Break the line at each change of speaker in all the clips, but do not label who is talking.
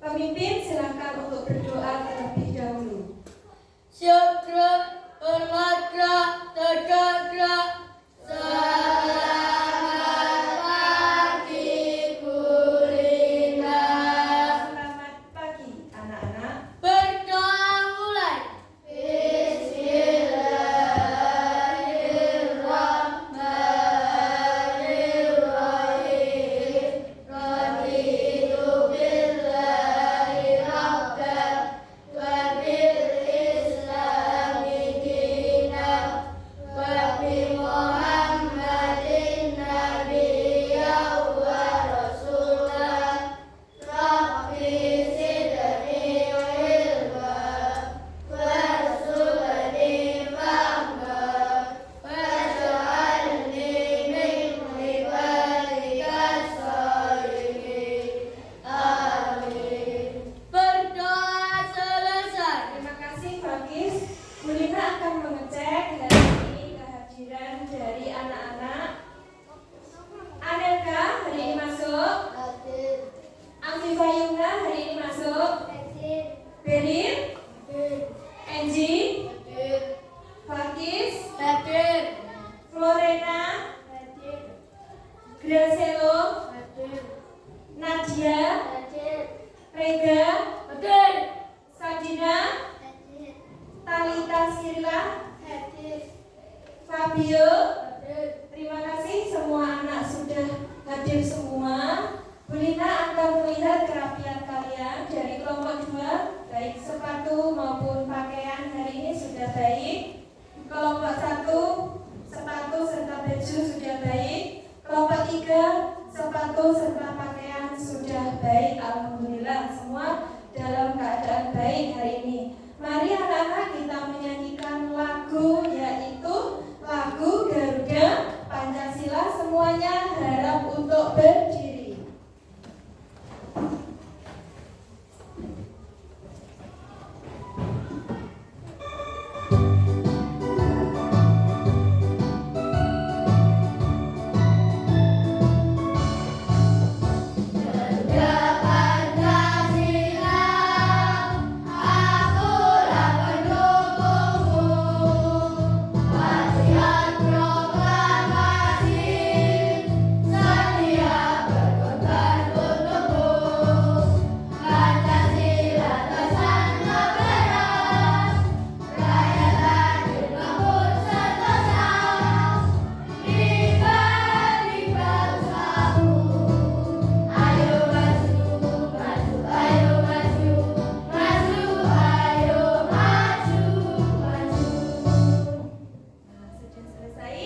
Pemimpin silakan untuk berdoa terlebih dahulu.
Syukra, hormatlah, tadaklah. Selamat pagi, Bu Linda.
Selamat pagi, anak-anak.
Berdoa mulai. Bismillahirrahmanirrahim. Raditu billahi rabban wa bil islami dinan wa bi Muhammadin nabiyyan wa rasulan. Rabbi zidni ilma warzuqni fahma waj'alni min ibadikas sholihin. Amin. Berdoa selesai.
Terima kasih, Fakis. Bu Lina akan mengecek hari ini kehadiran dari anak-anak. Anelka hari ini masuk.
Hadir.
Afifa Yumna hari ini masuk.
Hadir.
Berin,
Hadir.
Enji,
Hadir.
Fakis,
Hadir.
Florena,
Hadir.
Gracelo,
Hadir.
Nadia,
Hadir.
Rega,
Hadir.
Sadina,
Hadir.
Talita Sirla,
Hadir.
Fabio.
Hadir.
Terima kasih semua anak sudah hadir semua. Bu Lina akan melihat kerapian kalian dari kelompok 2, baik sepatu maupun pakaian hari ini sudah baik. Kelompok 1, sepatu serta baju sudah baik. Kelompok 3, sepatu serta pakaian sudah baik. Alhamdulillah semua dalam keadaan baik hari ini. Mari anak-anak kita menyanyikan lagu, yaitu lagu Garuda Pancasila. Semuanya harap untuk berdiri.
Garuda Pancasila, akulah pendukungmu. Latihan proklamasi, sedia berkorban untukmu. Pancasila tesan kebenaran, rakyat hadir makmur sentosa. Pribadi bangsaku, ayo maju, maju, ayo maju, maju, ayo maju, maju.
Nah, sudah selesai.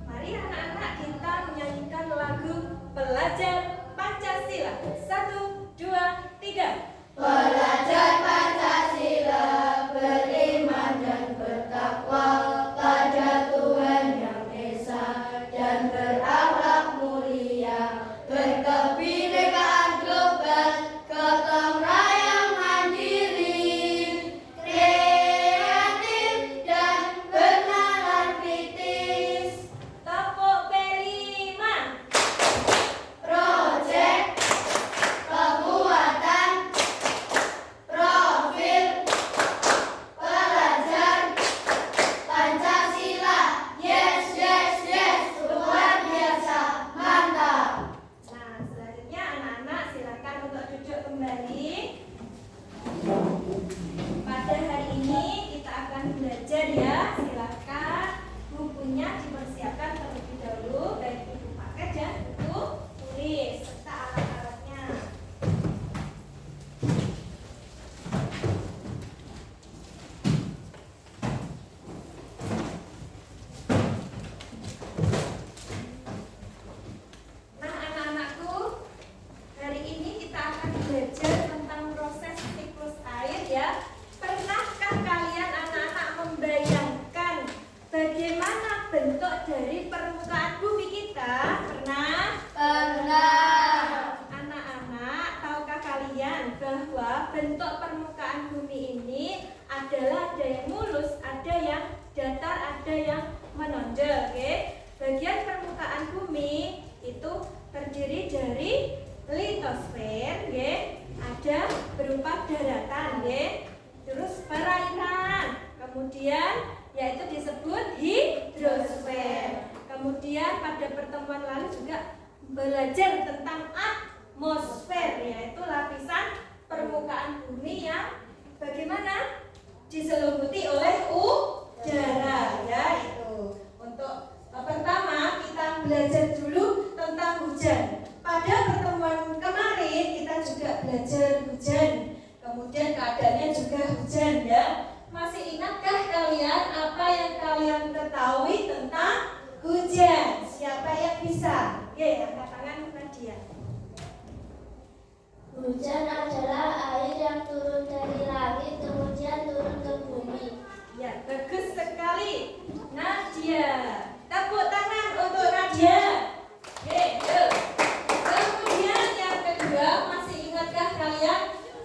Mari anak-anak kita menyanyikan lagu Pelajar Pancasila. 1, 2, 3.
Pelajar Pancasila beriman dan bertakwa pada Tuhan Yang Esa dan berakhlak mulia, berkebinekaan global, gotong royong mandiri, kreatif dan bernalar kritis.
Tepuk P5.
Projek pembuatan profil pelajar Pancasila. Yes, yes, yes, luar biasa, mantap.
Nah, selanjutnya anak-anak silakan untuk duduk kembali. Pada hari ini kita akan belajar ya. Silakan bukunya dipersiapkan terlebih dahulu, baik buku paket dan buku tulis serta alat-alatnya. Nah, anak-anakku, hari ini kita akan belajar tentang proses siklus air ya. Pernahkah kalian anak-anak membayangkan bagaimana bentuk dari permukaan bumi kita? Pernah?
Pernah.
Anak-anak, tahukah kalian bahwa bentuk permukaan bumi ini adalah ada yang mulus, ada yang datar, ada yang menonjol, oke? Bagian permukaan bumi itu terdiri dari litosfer, ada kemudian yaitu disebut hidrosfer. Kemudian pada pertemuan lalu juga belajar tentang atmosfer, yaitu lapisan permukaan bumi yang bagaimana diselimuti oleh udara, ya itu. Untuk pertama kita belajar dulu tentang hujan. Pada pertemuan kemarin kita juga belajar hujan. Kemudian keadaannya juga hujan, ya. Masih ingatkah kalian apa yang kalian ketahui tentang hujan? Siapa yang bisa? Oke, angkat tangan Nadia.
Hujan adalah air yang turun dari langit kemudian turun ke bumi.
Ya, bagus sekali, Nadia. Tepuk tangan untuk Nadia. Oke, yuk. Kemudian yang kedua, masih ingatkah kalian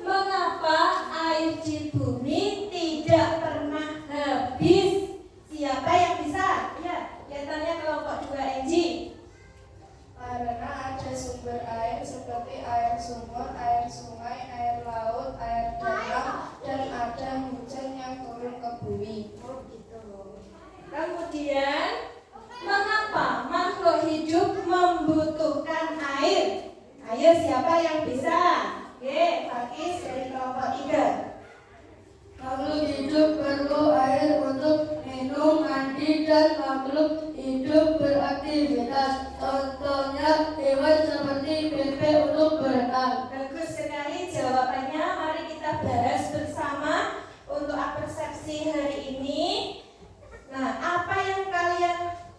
mengapa air di bumi tidak pernah habis? Siapa yang bisa? Ya, kelihatannya kelompok 2 Enji.
Karena ada sumber air seperti air sumur, air sungai, air laut, air danau, dan ada hujan yang turun ke bumi.
Oh gitu. Kemudian mengapa makhluk hidup membutuhkan air? Ayo siapa yang bisa? Oke, Fakis dari kelompok 3.
Makhluk hidup perlu air untuk minum, mandi, dan makhluk hidup beraktivitas. Contohnya hewan seperti bebek untuk berenang.
Bagus sekali jawabannya. Mari kita bahas bersama untuk persepsi hari ini. Nah, apa yang kalian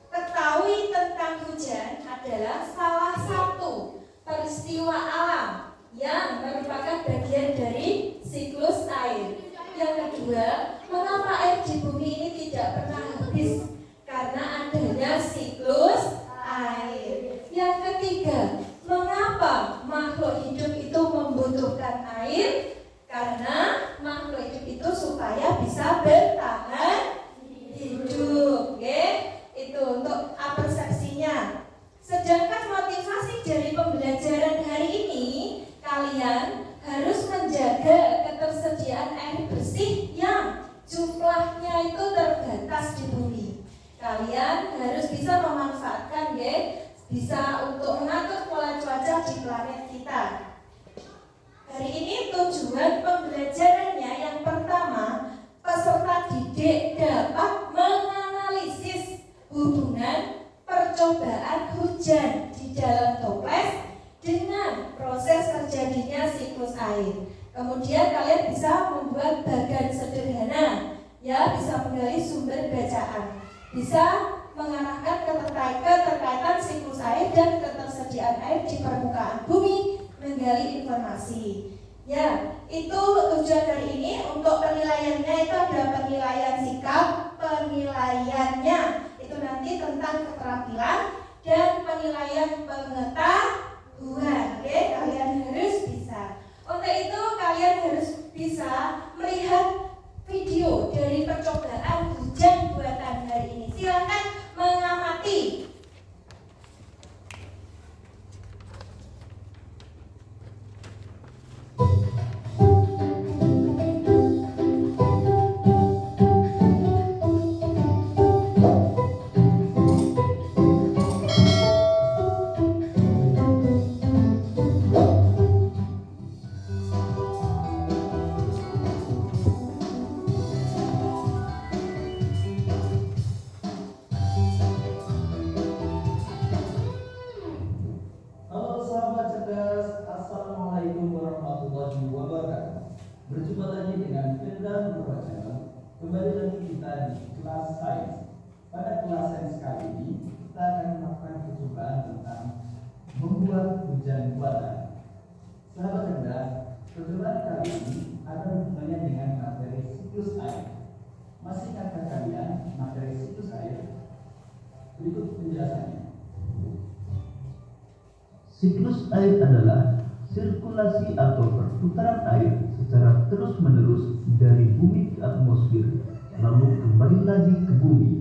ketahui tentang hujan adalah salah satu peristiwa alam yang merupakan bagian dari siklus air. Yang kedua, mengapa air di bumi ini tidak pernah habis? Karena adanya siklus air. Yang ketiga, mengapa makhluk hidup itu membutuhkan air? Karena makhluk hidup itu supaya bisa bertahan hidup. Oke, itu untuk persepsinya. Sedangkan motivasi dari pembelajaran hari ini, kalian harus menjaga ketersediaan air bersih yang jumlahnya itu terbatas di bumi. Kalian harus bisa memanfaatkan, ya, bisa untuk mengatur pola cuaca di planet kita. Hari ini tujuan pembelajarannya yang pertama, peserta didik dapat menganalisis hubungan percobaan hujan di dalam toples dengan proses terjadinya siklus air. Kemudian kalian bisa membuat bagan sederhana, ya, bisa menggali sumber bacaan, bisa mengarahkan keterkaitan siklus air dan ketersediaan air di permukaan bumi, menggali informasi. Ya, itu tujuan hari ini. Untuk penilaiannya itu ada penilaian sikap, penilaiannya itu nanti tentang keterampilan dan penilaian pengetahuan. Oke, kalian harus bisa. Untuk itu kalian harus bisa melihat video dari percobaan hujan buatan hari ini. Silakan mengamati.
Berjumpa lagi dengan Firdan Purwacana. Kembali lagi kita di kelas sains. Pada kelas sains kali ini kita akan melakukan percobaan tentang membuat hujan buatan. Sahabat cerdas, percobaan kali ini ada hubungannya dengan materi siklus air. Masih ingatkah kalian materi siklus air? Berikut penjelasannya. Siklus air adalah sirkulasi atau perputaran air secara terus-menerus dari bumi ke atmosfer, lalu kembali lagi ke bumi.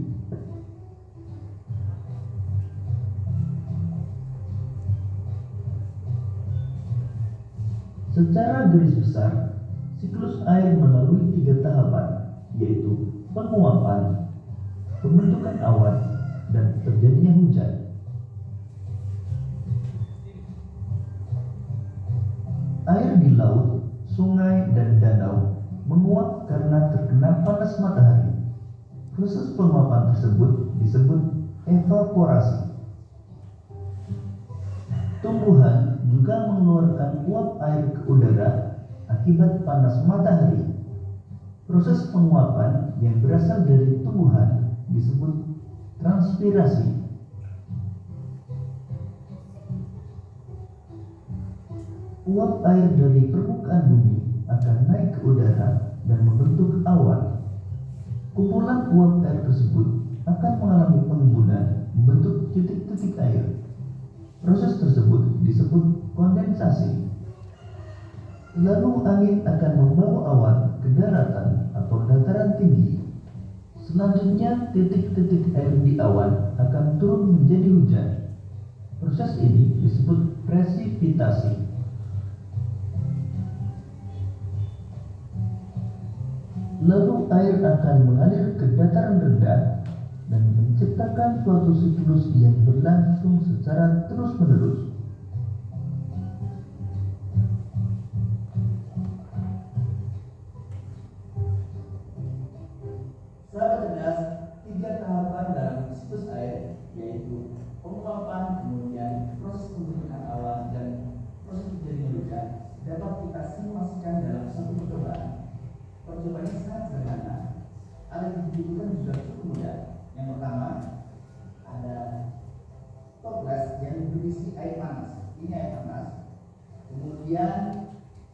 Secara garis besar, siklus air melalui 3 tahapan, yaitu penguapan, pembentukan awan, dan terjadinya hujan. Air di laut, sungai, dan danau menguap karena terkena panas matahari. Proses penguapan tersebut disebut evaporasi. Tumbuhan juga mengeluarkan uap air ke udara akibat panas matahari. Proses penguapan yang berasal dari tumbuhan disebut transpirasi. Uap air dari permukaan bumi akan naik ke udara dan membentuk awan. Kumpulan uap air tersebut akan mengalami pengembunan membentuk titik-titik air. Proses tersebut disebut kondensasi. Lalu angin akan membawa awan ke daratan atau dataran tinggi. Selanjutnya titik-titik air di awan akan turun menjadi hujan. Proses ini disebut presipitasi. Lalu air akan mengalir ke dataran rendah dan menciptakan suatu siklus yang berlangsung secara terus-menerus. Sahabat cerdas, 3 tahapan dalam siklus air, yaitu penguapan, kemudian proses pembentukan awan, dan proses terjadinya hujan, dapat kita simulasikan dalam satu percobaan. Percobaannya sangat sederhana. Alat yang dibutuhkan juga cukup mudah. Yang pertama, ada toples yang berisi air panas. Ini air panas. Kemudian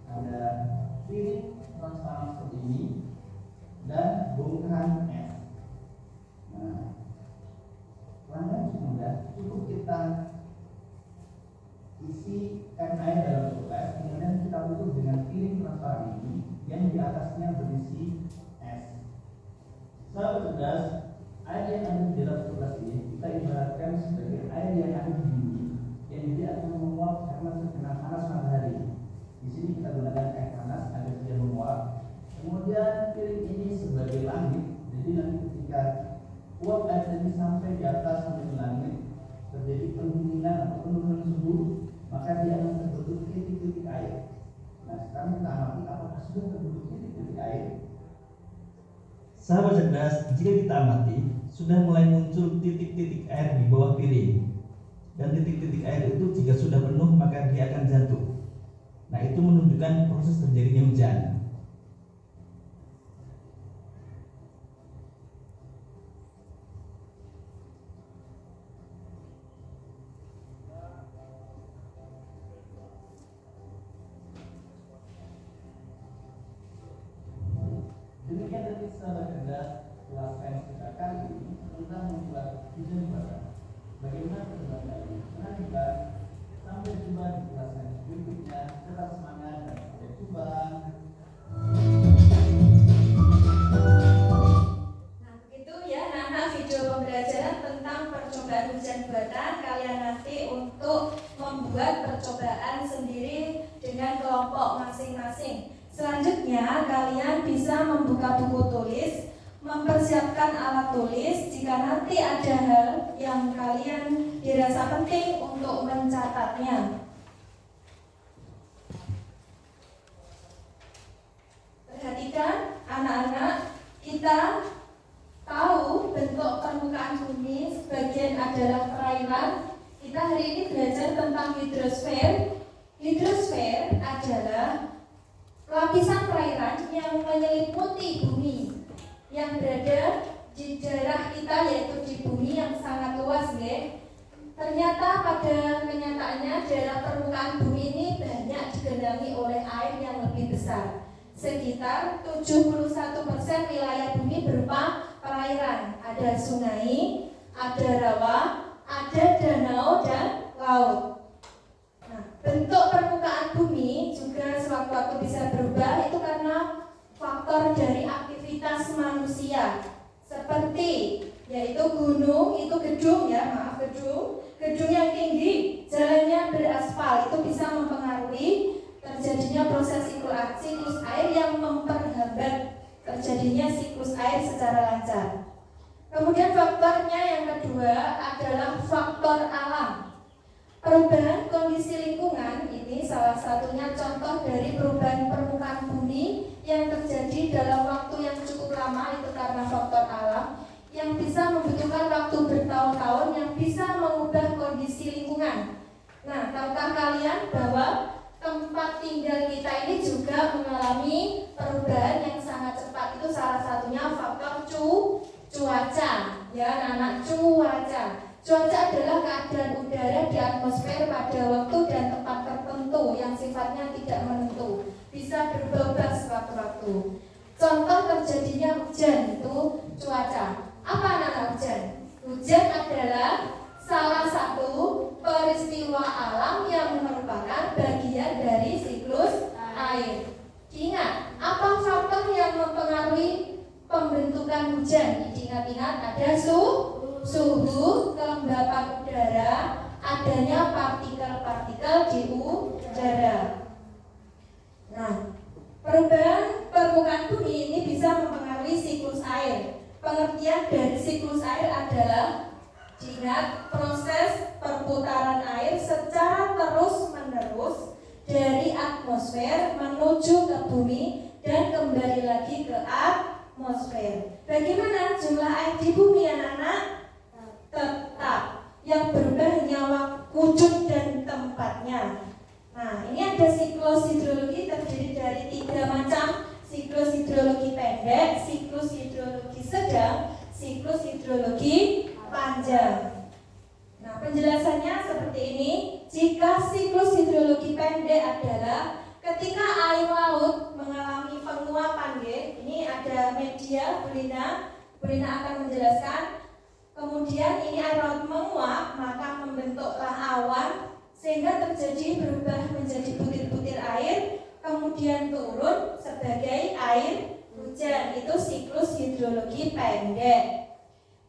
ada piring transparan seperti ini dan bongkahan es. Nah, pelanggan cukup mudah. Cukup kita isikan air dalam toples, kemudian kita tutup dengan piring transparan ini yang di atasnya berisi es. Sahabat cerdas, air yang ada di dalam toples ini kita ibaratkan sebagai air yang ada di bumi yang dia akan menguap karena terkena panas matahari. Di sini kita gunakan air panas agar dia menguap. Kemudian piring ini sebagai langit. Jadi nanti ketika uap air ini sampai di atas sampai di langit, terjadi pendinginan atau penurunan suhu, maka dia akan terbentuk titik-titik air. Nah, sekarang kita amati apakah sudah terbentuk titik-titik air. Sahabat cerdas, jika kita amati, sudah mulai muncul titik-titik air di bawah piring. Dan titik-titik air itu jika sudah penuh, maka dia akan jatuh. Nah, itu menunjukkan proses terjadinya hujan. Demikian tadi sahabat cerdas kelas sains kita kali ini tentang membuat hujan buatan. Bagaimana pertemuan kali ini? Menantikan. Sampai jumpa di kelas sains berikutnya. Tetap semangat dan sampai jumpa.
Nah, begitu ya anak-anak video pembelajaran tentang percobaan hujan buatan. Kalian nanti untuk membuat percobaan sendiri dengan kelompok masing-masing. Selanjutnya, kalian bisa membuka buku tulis, mempersiapkan alat tulis jika nanti ada hal yang kalian dirasa penting untuk mencatatnya. Perhatikan anak-anak, kita tahu bentuk permukaan bumi sebagian adalah perairan. Kita hari ini belajar tentang hidrosfer. Hidrosfer adalah lapisan perairan yang menyelimuti bumi yang berada di daerah kita, yaitu di bumi yang sangat luas, ya. Ternyata pada kenyataannya daerah permukaan bumi ini banyak digenangi oleh air yang lebih besar. Sekitar 71% wilayah bumi berupa perairan. Ada sungai, ada rawa, ada danau dan laut. Bentuk permukaan bumi juga sewaktu-waktu bisa berubah, itu karena faktor dari aktivitas manusia. Seperti yaitu gunung, itu gedung gedung yang tinggi, jalannya beraspal, itu bisa mempengaruhi terjadinya proses siklus air yang memperhambat terjadinya siklus air secara lancar. Kemudian faktornya yang kedua adalah faktor alam. Perubahan kondisi lingkungan ini salah satunya contoh dari perubahan permukaan bumi yang terjadi dalam waktu yang cukup lama, itu karena faktor alam yang bisa membutuhkan waktu bertahun-tahun yang bisa mengubah kondisi lingkungan. Nah, tahukah kalian bahwa tempat tinggal kita ini juga mengalami perubahan yang sangat cepat? Itu salah satunya faktor cuaca, ya anak-anak, cuaca. Cuaca adalah keadaan udara di atmosfer pada waktu dan tempat tertentu yang sifatnya tidak menentu, bisa berubah sewaktu-waktu. Contoh terjadinya hujan itu cuaca. Apa anak-anak hujan? Hujan adalah salah satu peristiwa alam yang merupakan bagian dari siklus air. Ingat, apa faktor yang mempengaruhi pembentukan hujan? Diingat-ingat, ada suhu, kelembapan udara, adanya partikel-partikel di udara. Nah, perubahan permukaan bumi ini bisa mempengaruhi siklus air. Pengertian dari siklus air adalah, diingat, proses perputaran air secara terus-menerus dari atmosfer menuju ke bumi dan kembali lagi ke atmosfer. Bagaimana jumlah air di bumi, anak-anak? Tetap. Yang berubah hanya wujud dan tempatnya. Nah, ini ada siklus hidrologi terdiri dari 3 macam. Siklus hidrologi pendek, siklus hidrologi sedang, siklus hidrologi panjang. Nah, penjelasannya seperti ini. Jika siklus hidrologi pendek adalah ketika air laut mengalami penguapan, ini ada media, Bulina akan menjelaskan. Kemudian ini air laut menguap, maka membentuklah awan sehingga terjadi berubah menjadi butir-butir air, kemudian turun sebagai air hujan. Itu siklus hidrologi pendek.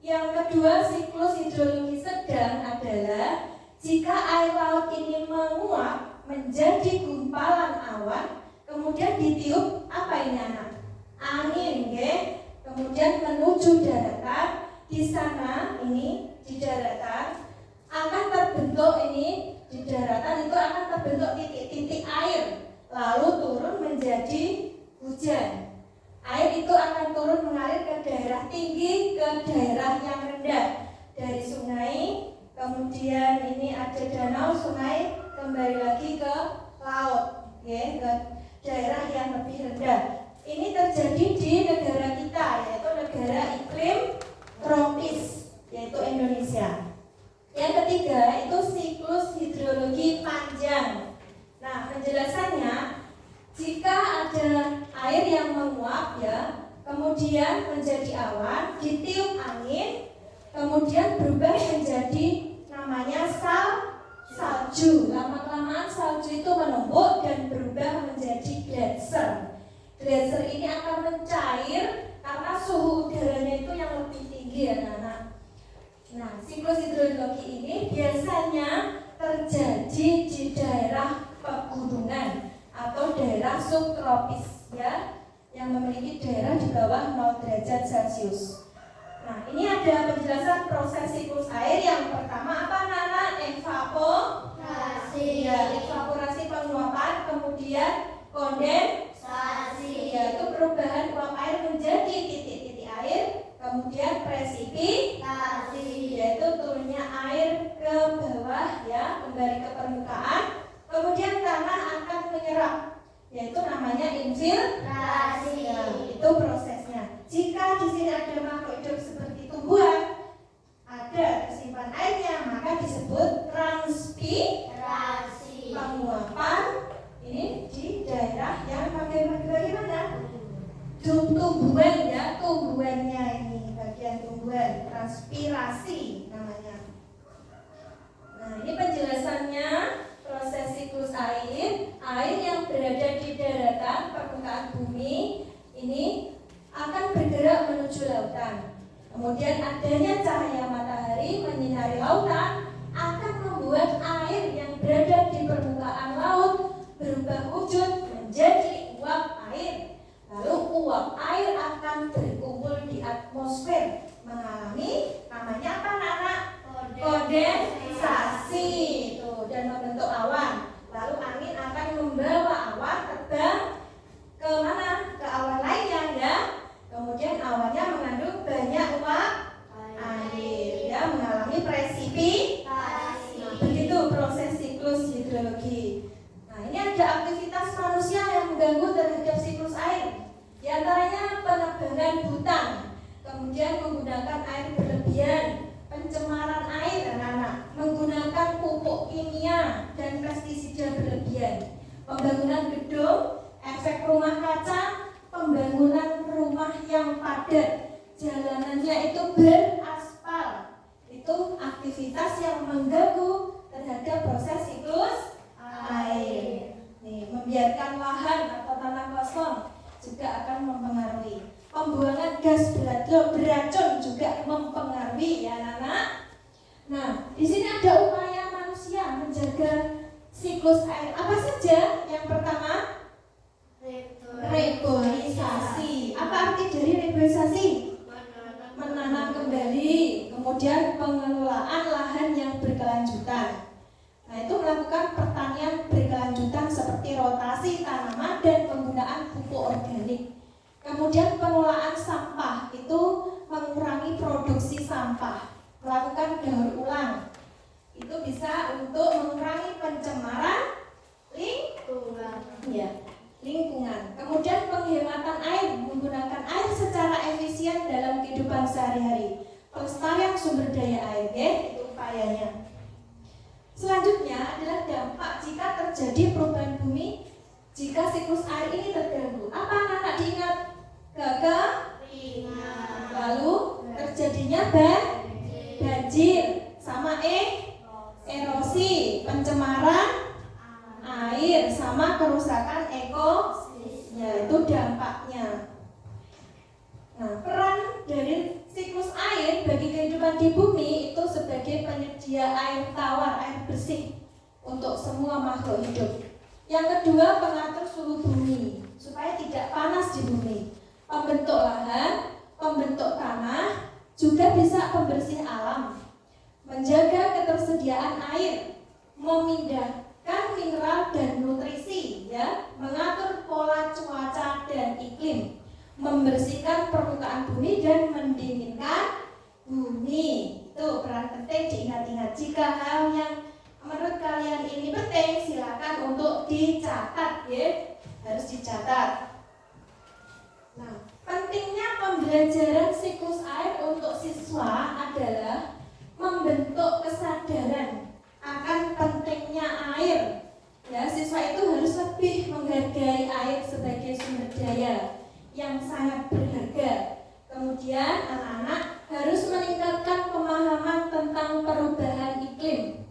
Yang kedua, siklus hidrologi sedang adalah jika air laut ini menguap menjadi gumpalan awan, kemudian ditiup apa ini anak? Angin, kemudian menuju daratan. Di sana ini di daratan akan terbentuk ini, di daratan itu akan terbentuk titik-titik air, lalu turun menjadi hujan. Air itu akan turun mengalir ke daerah tinggi, ke daerah yang rendah. Dari sungai, kemudian ini ada danau, sungai, kembali lagi ke laut, ke daerah yang lebih rendah. Ini terjadi di negara kita, yaitu negara iklim tropis, yaitu Indonesia. Yang ketiga itu siklus hidrologi panjang. Nah, penjelasannya, jika ada air yang menguap, kemudian menjadi awan, ditiup angin, kemudian berubah menjadi namanya salju. Lama-kelamaan salju itu menumpuk dan berubah menjadi gletser. Gletser ini akan mencair karena suhu udaranya itu yang lebih tinggi, anak-anak. Nah, siklus hidrologi ini biasanya terjadi di daerah pegunungan atau daerah subtropis, yang memiliki daerah di bawah 0 derajat Celcius. Nah, ini ada penjelasan proses siklus air. Yang pertama apa, anak-anak? Evaporasi. Evaporasi penguapan, kemudian kondensasi, yaitu perubahan uap air menjadi titik-titik air, kemudian presipitasi, yaitu turunnya air ke bawah, kembali ke permukaan, kemudian tanah akan menyerap, yaitu namanya infiltrasi. Itu prosesnya. Jika di sini ada makhluk hidup seperti tumbuhan, ada tersimpan airnya, maka disebut transpirasi. Penguapan ini di daerah yang bagaimana? Tumbuhan, tumbuhannya ini bagian tumbuhan, transpirasi namanya. Nah, ini penjelasannya proses siklus air yang berada di daratan permukaan bumi ini akan bergerak menuju lautan. Kemudian adanya cahaya matahari menyinari lautan akan membuat air yang berada di permukaan laut berubah wujud menjadi uap air. Lalu uap air akan pembangunan gedung, efek rumah kaca, pembangunan rumah yang padat, jalanannya itu beraspal. Itu aktivitas yang mengganggu terhadap proses siklus air. Nih, membiarkan lahan atau tanah kosong juga akan mempengaruhi. Pembuangan gas beracun juga mempengaruhi ya anak-anak. Nah, di sini ada upaya manusia menjaga siklus air. Apa saja? Yang pertama, reboisasi. Apa arti dari reboisasi? Menanam kembali. Kemudian pengelolaan lahan yang berkelanjutan. Nah, itu melakukan pertanian berkelanjutan seperti rotasi tanaman dan penggunaan pupuk organik. Kemudian pengelolaan sampah itu mengurangi produksi sampah, melakukan daur ulang. Itu bisa untuk mengurangi pencemaran lingkungan. Kemudian penghematan air, menggunakan air secara efisien dalam kehidupan sehari-hari. Pelestarian sumber daya air, ya, itu upayanya. Selanjutnya adalah dampak jika terjadi perubahan bumi jika siklus air ini terganggu. Apa anak-anak diingat? Lalu terjadinya banjir sama erosi, pencemaran air sama kerusakan ya, itu dampaknya. Nah, peran dari siklus air bagi kehidupan di bumi itu sebagai penyedia air tawar, air bersih untuk semua makhluk hidup. Yang kedua, pengatur suhu bumi supaya tidak panas di bumi. Pembentuk lahan, pembentuk tanah, juga bisa pembersih alam. Menjaga ketersediaan air, memindahkan mineral dan nutrisi, ya, mengatur pola cuaca dan iklim, membersihkan permukaan bumi dan mendinginkan bumi. Itu peran penting diingat-ingat. Jika hal yang menurut kalian ini penting, silakan untuk dicatat, ya, harus dicatat. Nah, pentingnya pembelajaran siklus air untuk siswa adalah membentuk kesadaran akan pentingnya air. Ya, siswa itu harus lebih menghargai air sebagai sumber daya yang sangat berharga. Kemudian anak-anak harus meningkatkan pemahaman tentang perubahan iklim.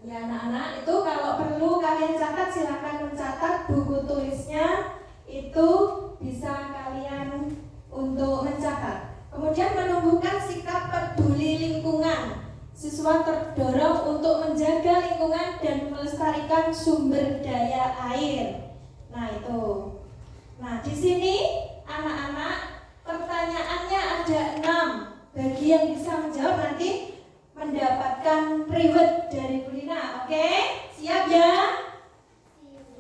Ya anak-anak, itu kalau perlu kalian catat, silakan mencatat buku tulisnya, itu bisa kalian untuk mencatat. Kemudian menumbuhkan sikap peduli lingkungan. Siswa terdorong untuk menjaga lingkungan dan melestarikan sumber daya air. Nah itu. Nah di sini anak-anak pertanyaannya ada 6. Bagi yang bisa menjawab nanti mendapatkan reward dari Bu Lina. Oke? Siap ya?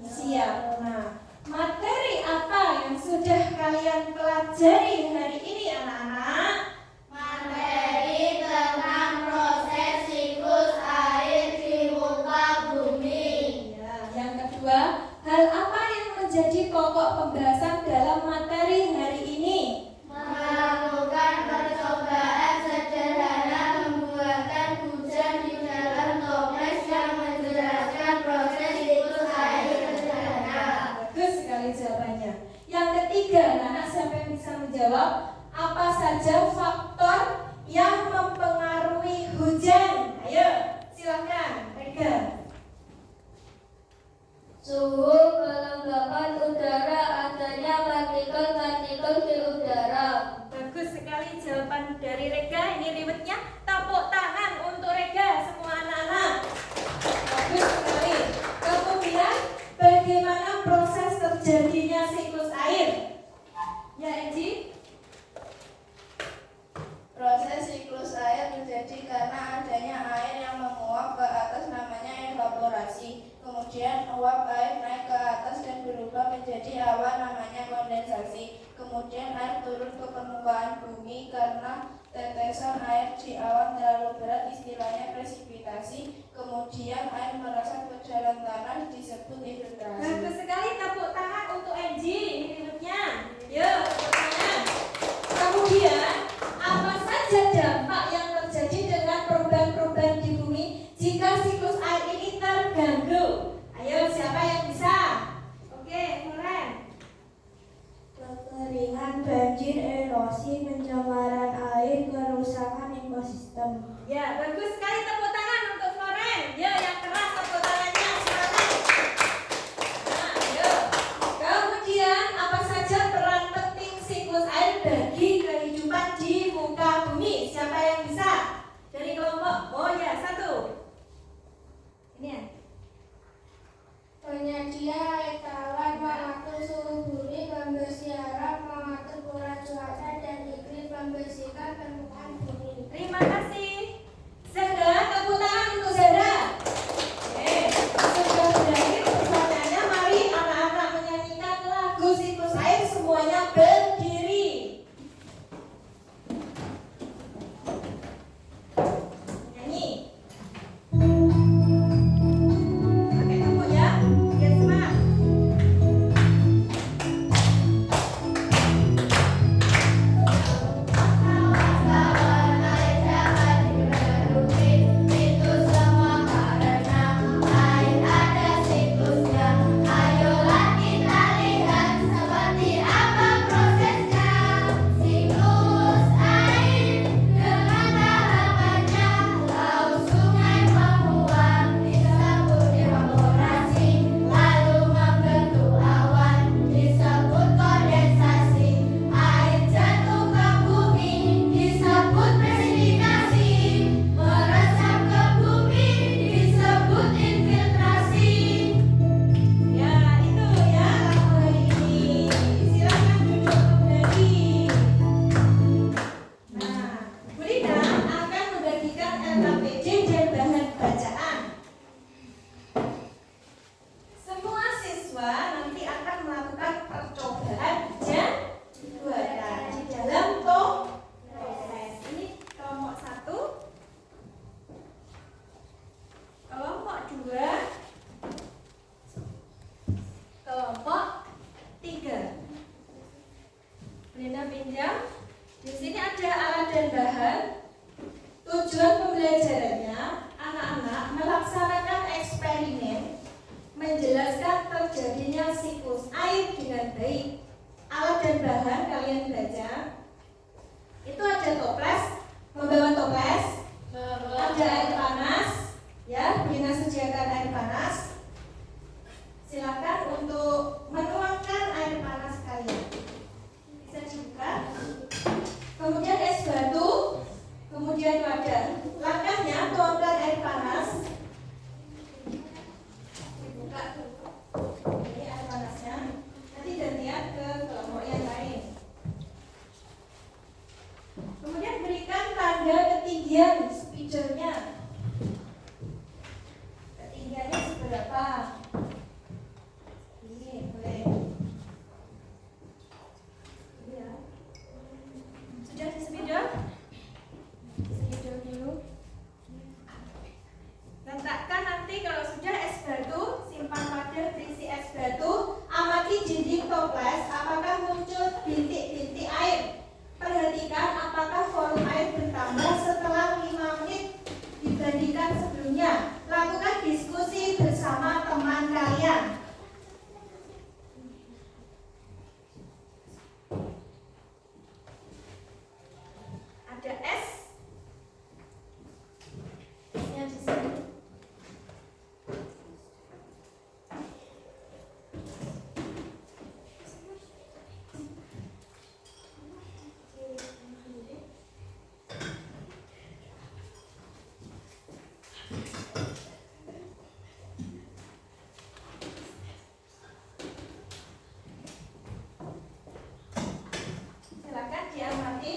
Siap. Nah, materi apa yang sudah kalian pelajari hari ini anak-anak?
Materi tentang proses siklus air di muka bumi.
Ya, yang kedua, hal apa yang menjadi pokok pembahasan dalam materi hari ini?
Melakukan percobaan sederhana membuatkan hujan di dalam toples yang menjelaskan proses siklus air sederhana.
Bagus sekali jawabannya. Yang ketiga, anak siapa yang bisa menjawab? Apa saja faktor yang mempengaruhi hujan? Ayo, silakan, Rega.
Suhu, kelembapan udara, adanya partikel-partikel di udara.
Bagus sekali jawaban dari Rega. Ini rewardnya, tepuk tangan untuk Rega semua anak-anak. Bagus sekali. Kemudian bagaimana proses terjadinya siklus air? Ya Enji?
Proses siklus air terjadi karena adanya air yang menguap ke atas, namanya evaporasi. Kemudian uap air naik ke atas dan berubah menjadi awan, namanya kondensasi. Kemudian air turun ke permukaan bumi karena tetesan air di awan terlalu berat, istilahnya presipitasi. Kemudian air merasap ke dalam tanah, disebut infiltrasi.
Bagus sekali, tepuk tangan untuk Enji. Ini rewardnya. Yuk, tepuk tangan. Kemudian apa saja dampak yang terjadi dengan perubahan-perubahan di bumi jika siklus air ini terganggu? Ayo, siapa yang bisa?
erosi, pencemaran air, kerusakan ekosistem.
Ya, bagus sekali, tepuk tangan untuk Floren. Yo, yang keras tepuk tangannya, semangat. Nah, yo. Kemudian apa saja peran penting siklus air bagi kehidupan di muka bumi? Siapa yang bisa? Dari kelompok. Oh ya, satu. Ini ya.
Penyajian air tawar, mengatur suhu bumi, pembersihan, mengatur pola cuaca dan iklim, membersihkan permukaan bumi.
Terima kasih. Zahra, tepuk tangan untuk Zahra. Oke, sudah berakhir pertanyaannya. Mari anak-anak menyanyikan lagu siklus air, semuanya berdiri. Nyanyi. Pakai tempo ya, biar semangat.
Kawan air dapat dipenuhi, itu semua karena air ada siklusnya. Ayolah kita lihat seperti apa prosesnya. Siklus air dengan tahapannya, laut, sungai, menguap, disebut evaporasi, lalu membentuk awan, disebut kondensasi. Air jatuh ke bumi, disebut presipitation, meresap ke bumi, disebut infiltrasi.
Ya, itu ya lagu hari ini. Silakan duduk kembali. Nah, Bu Rina akan membagikan LKPD dan bahan bacaan. Semua siswa nanti akan melakukan percobaan dan buatan di dalam toples. Ini kelompok 1, kelompok 2, kelompok 3. Lina pinjam. Di sini ada alat dan bahan. Tujuan pembelajarannya, anak-anak melaksanakan eksperimen menjelaskan terjadinya siklus air dengan baik. Alat dan bahan kalian baca. Itu ada toples, membawa toples, ada air panas, ya, Lina sediakan air panas. Silakan untuk menuangkan air panas kalian. Bisa dibuka. Kemudian es batu, kemudian wadah. Langkahnya tuangkan air panas. Dibuka dulu. Ini air panasnya. Nanti gantian ke kelompok yang lain. Kemudian berikan tanda ketinggian speedernya. Ketinggiannya seberapa? Ini boleh. Ini ya. Sudah di spidol? Spidol dulu. Letakkan nanti kalau sudah es batu, simpan pada berisi es batu. Amati dinding toples, apakah muncul bintik-bintik air. Perhatikan apakah volume air bertambah setelah 5 menit dibandingkan sebelumnya. Lakukan diskusi bersama teman kalian. Ada es. Esnya di sini. Silakan diamati.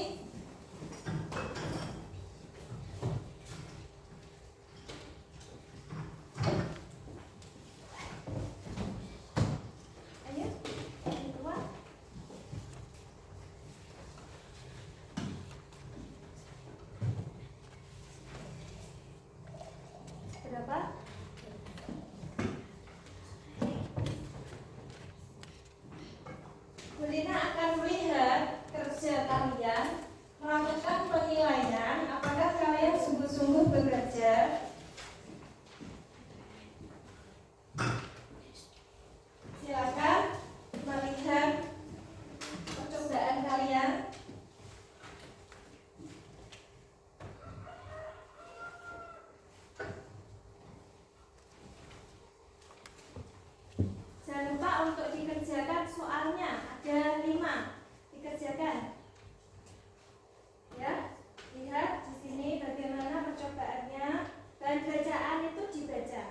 Ayo, yang kedua. Berapa? Bu Lina akan melihat kerja kalian, melakukan penilaian apakah kalian sungguh-sungguh bekerja. Silakan melihat percobaan kalian. untuk dikerjakan soalnya. Ada 5. Dikerjakan. Ya, lihat di sini bagaimana percobaannya. Bahan bacaan itu dibaca.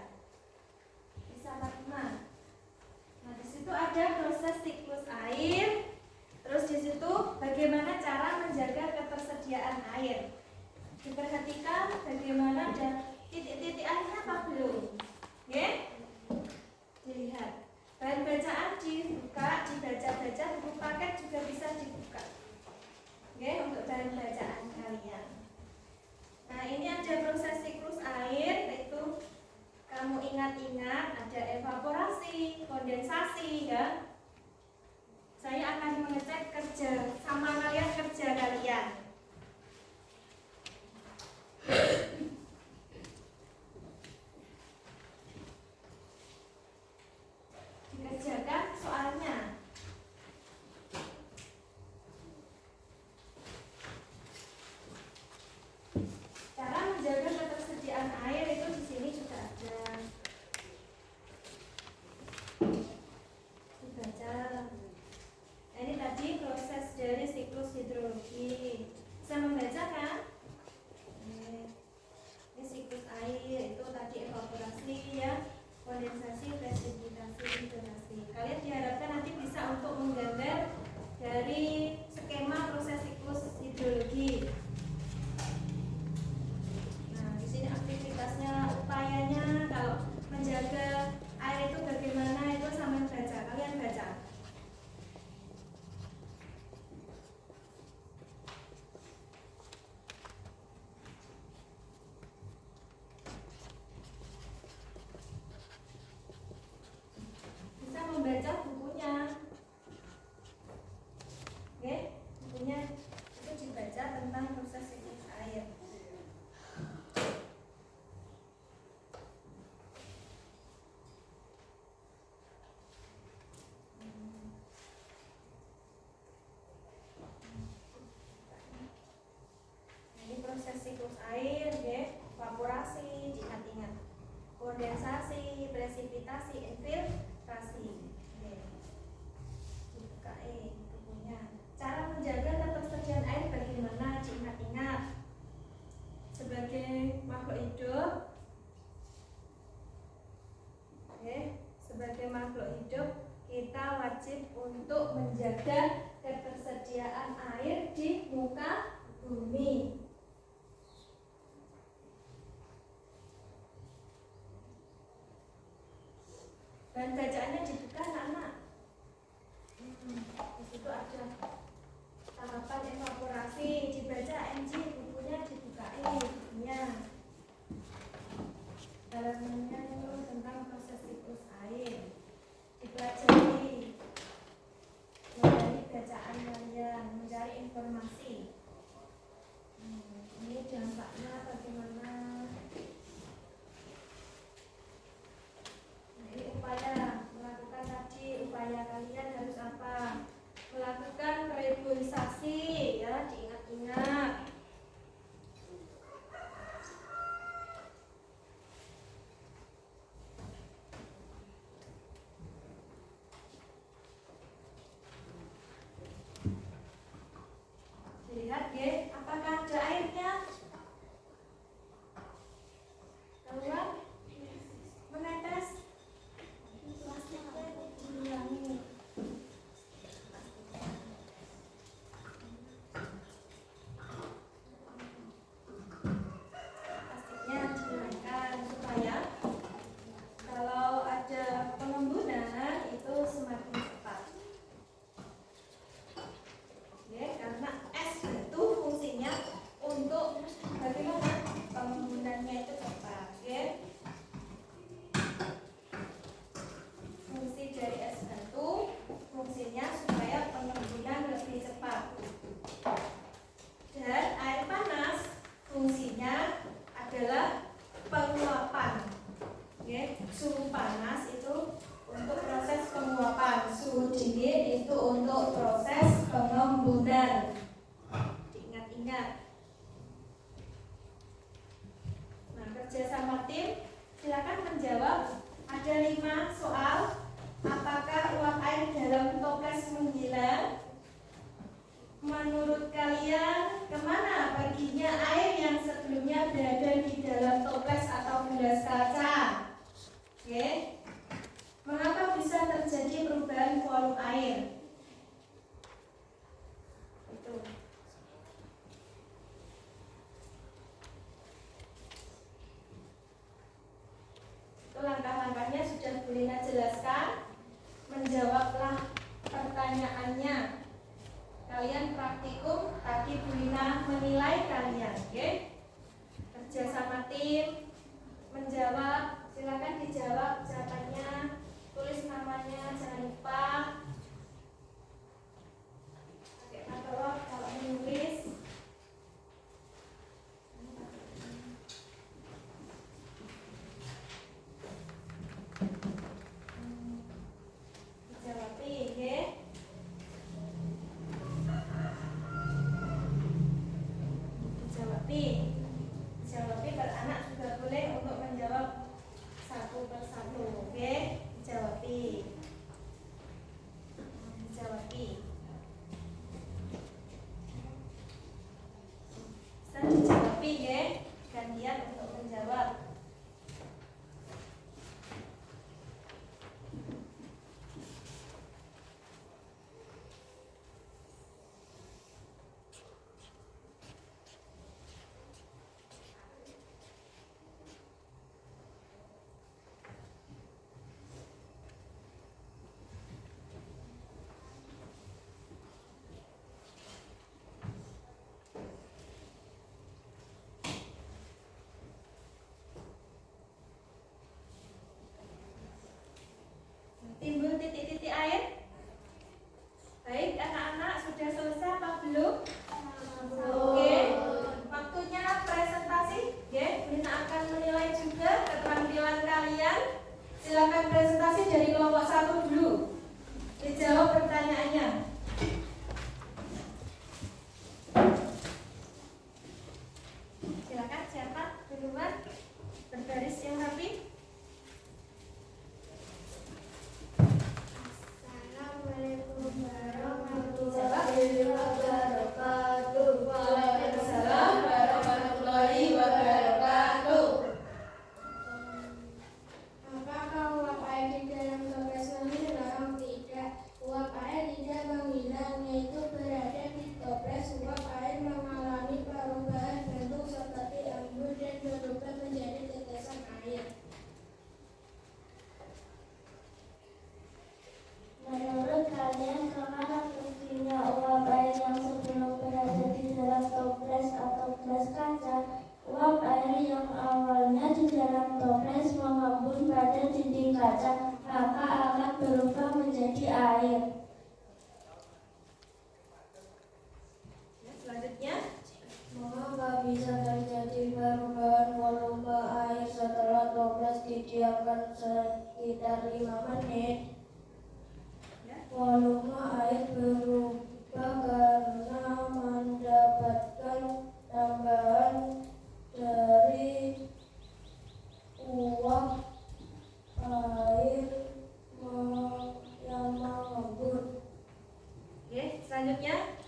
Bisa 5. Nah, di situ ada proses siklus air. Terus di situ bagaimana cara menjaga ketersediaan air. Diperhatikan bagaimana ada titik-titik airnya apa belum? Ya? Dilihat. Bahan bacaan dibuka, dibaca-baca, buku paket juga bisa dibuka. Oke, untuk bahan bacaan kalian. Nah, ini ada proses siklus air, yaitu kamu ingat-ingat ada evaporasi, kondensasi, ya. Saya akan mengecek kerja sama kalian, kerja kalian. Dikerjakan soalnya. Cara menjaga ketersediaan air itu di sini juga ada. Dibaca. Nah, ini tadi proses dari siklus hidrologi. Bisa membaca kan? Ini siklus air itu tadi evaporasi, ya, kondensasi, presipitasi, infiltrasi. Kalian diharapkan nanti bisa untuk menggambar dari skema proses siklus hidrologi. Nah, di sini aktivitasnya, upayanya kalau menjaga air itu bagaimana itu sama baca. Kalian baca. Bisa membaca bukunya. Oke, bukunya itu dibaca tentang proses siklus air. Ini proses siklus air, ya. Evaporasi, diingat-ingat. Kondensasi, presipitasi, infiltrasi. Oke. Dibuka bukunya. Cara menjaga ketersediaan air bagaimana? Diingat-ingat. Sebagai makhluk hidup, oke, sebagai makhluk hidup kita wajib untuk menjaga ketersediaan air di muka bumi. Dan bacaannya dibuka, anak-anak. Di situ ada tahapan evaporasi, dibaca NG, bukunya dibukain bukunya. Halamannya itu tentang proses siklus air. Dipelajari dari bacaan kalian, mencari informasi. Ini dampaknya bagaimana? Nah, ini upaya melakukan tadi kaca. Oke. Mengapa bisa terjadi perubahan volume air? Itu langkah-langkahnya sudah Bu Lina jelaskan. Menjawablah pertanyaannya. Kalian praktikum, tadi Bu Lina menilai kalian, oke? Kerja sama tim, menjawab, silakan dijawab jawabannya, tulis namanya, jangan lupa. Pakai katalog kalau menulis. Jawabi beranak juga boleh untuk menjawab satu persatu, oke? Jawabi. Bisa dijawabi ya, gantian untuk menjawab. Timbul titik-titik air. Baik, anak-anak sudah selesai apa belum? Oke. Waktunya presentasi. Ya, Lina akan menilai juga keterampilan kalian. Silakan presentasi dari kelompok 1 dulu. Dijawab pertanyaannya. Silakan siapa duluan? Berbaris yang rapi.
Assalamualaikum warahmatullahi wabarakatuh.
Waalaikumsalam warahmatullahi wabarakatuh.
Apakah uap air di dalam toples menghilang? Tidak. Uap air tidak menghilang, yaitu berada di toples. Uap air mengalami perubahan bentuk seperti embun dan berubah menjadi tetesan air. Menurut kalian, kemana fungsinya uap air yang sebelum berada di dalam toples atau gelas kaca? Uap air yang awalnya di dalam toples mengembun pada dinding kaca, maka akan berubah menjadi air.
Selanjutnya,
Mengapa bisa terjadi perubahan volume air setelah toples didiamkan sekitar 5 menit? Volume air berubah karena mendapatkan tambahan dari uap air yang mengembun.
oke, selanjutnya.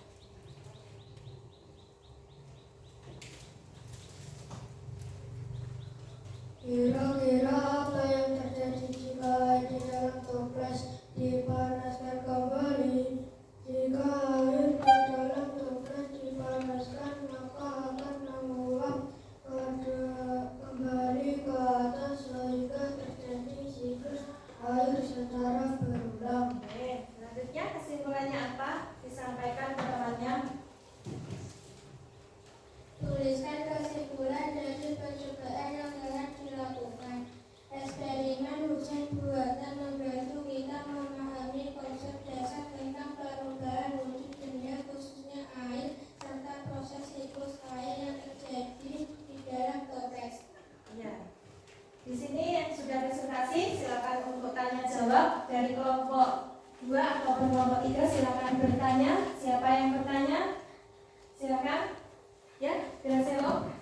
Kira-kira apa yang terjadi jika air di dalam toples dipanaskan kembali? Jika air di dalam toples dipanaskan, maka akan menguap kembali ke atas sehingga terjadi siklus air secara berulang.
Oke, selanjutnya kesimpulannya apa? Disampaikan ke temannya.
Tuliskan kesimpulan dari percobaan yang telah dilakukan. Eksperimen hujan buatan membantu kita memahami konsep dasar tentang perubahan wujud benda khususnya air serta proses siklus air yang terjadi di dalam toples.
Ya. Di sini yang sudah presentasi, silakan untuk tanya jawab dari kelompok 2 atau kelompok 3, silakan bertanya. Siapa yang bertanya? Silakan. Ya, Gracelo.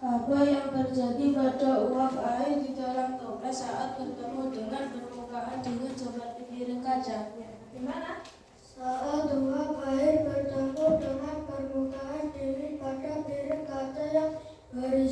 Apa yang terjadi pada uap air di dalam toples saat bertemu dengan permukaan dingin seperti piring kaca?
Ya, gimana?
Saat uap air bertemu dengan permukaan dingin pada piring kaca yang berisi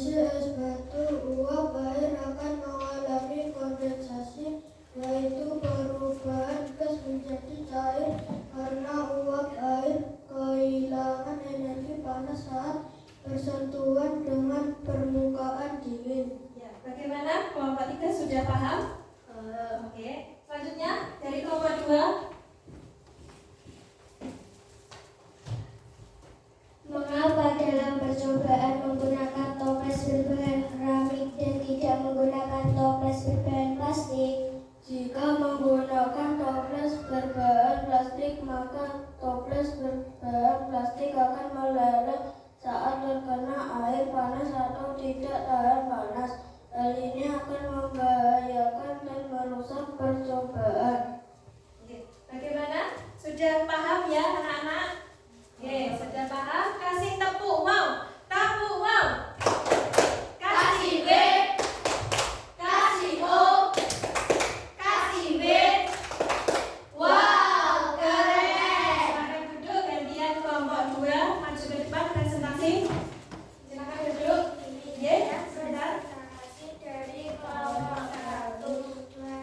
Dari kelompok 2.
Mengapa dalam percobaan menggunakan toples berbahan keramik dan tidak menggunakan toples berbahan plastik? Jika menggunakan toples berbahan plastik, maka toples berbahan plastik akan meleleh saat terkena air panas atau tidak tahan panas. Hal ini akan membahayakan dan merusak percobaan.
Bagaimana? Sudah paham ya anak-anak? Oke, sudah paham? Kasih tepuk wow. Tepuk wow. Kasih B. Kasih O. Kasih B. Wow, keren. Silakan duduk, gantian kelompok 2 maju ke depan presentasi. Silakan duduk. Ya, sebentar.
Dari kelompok 1.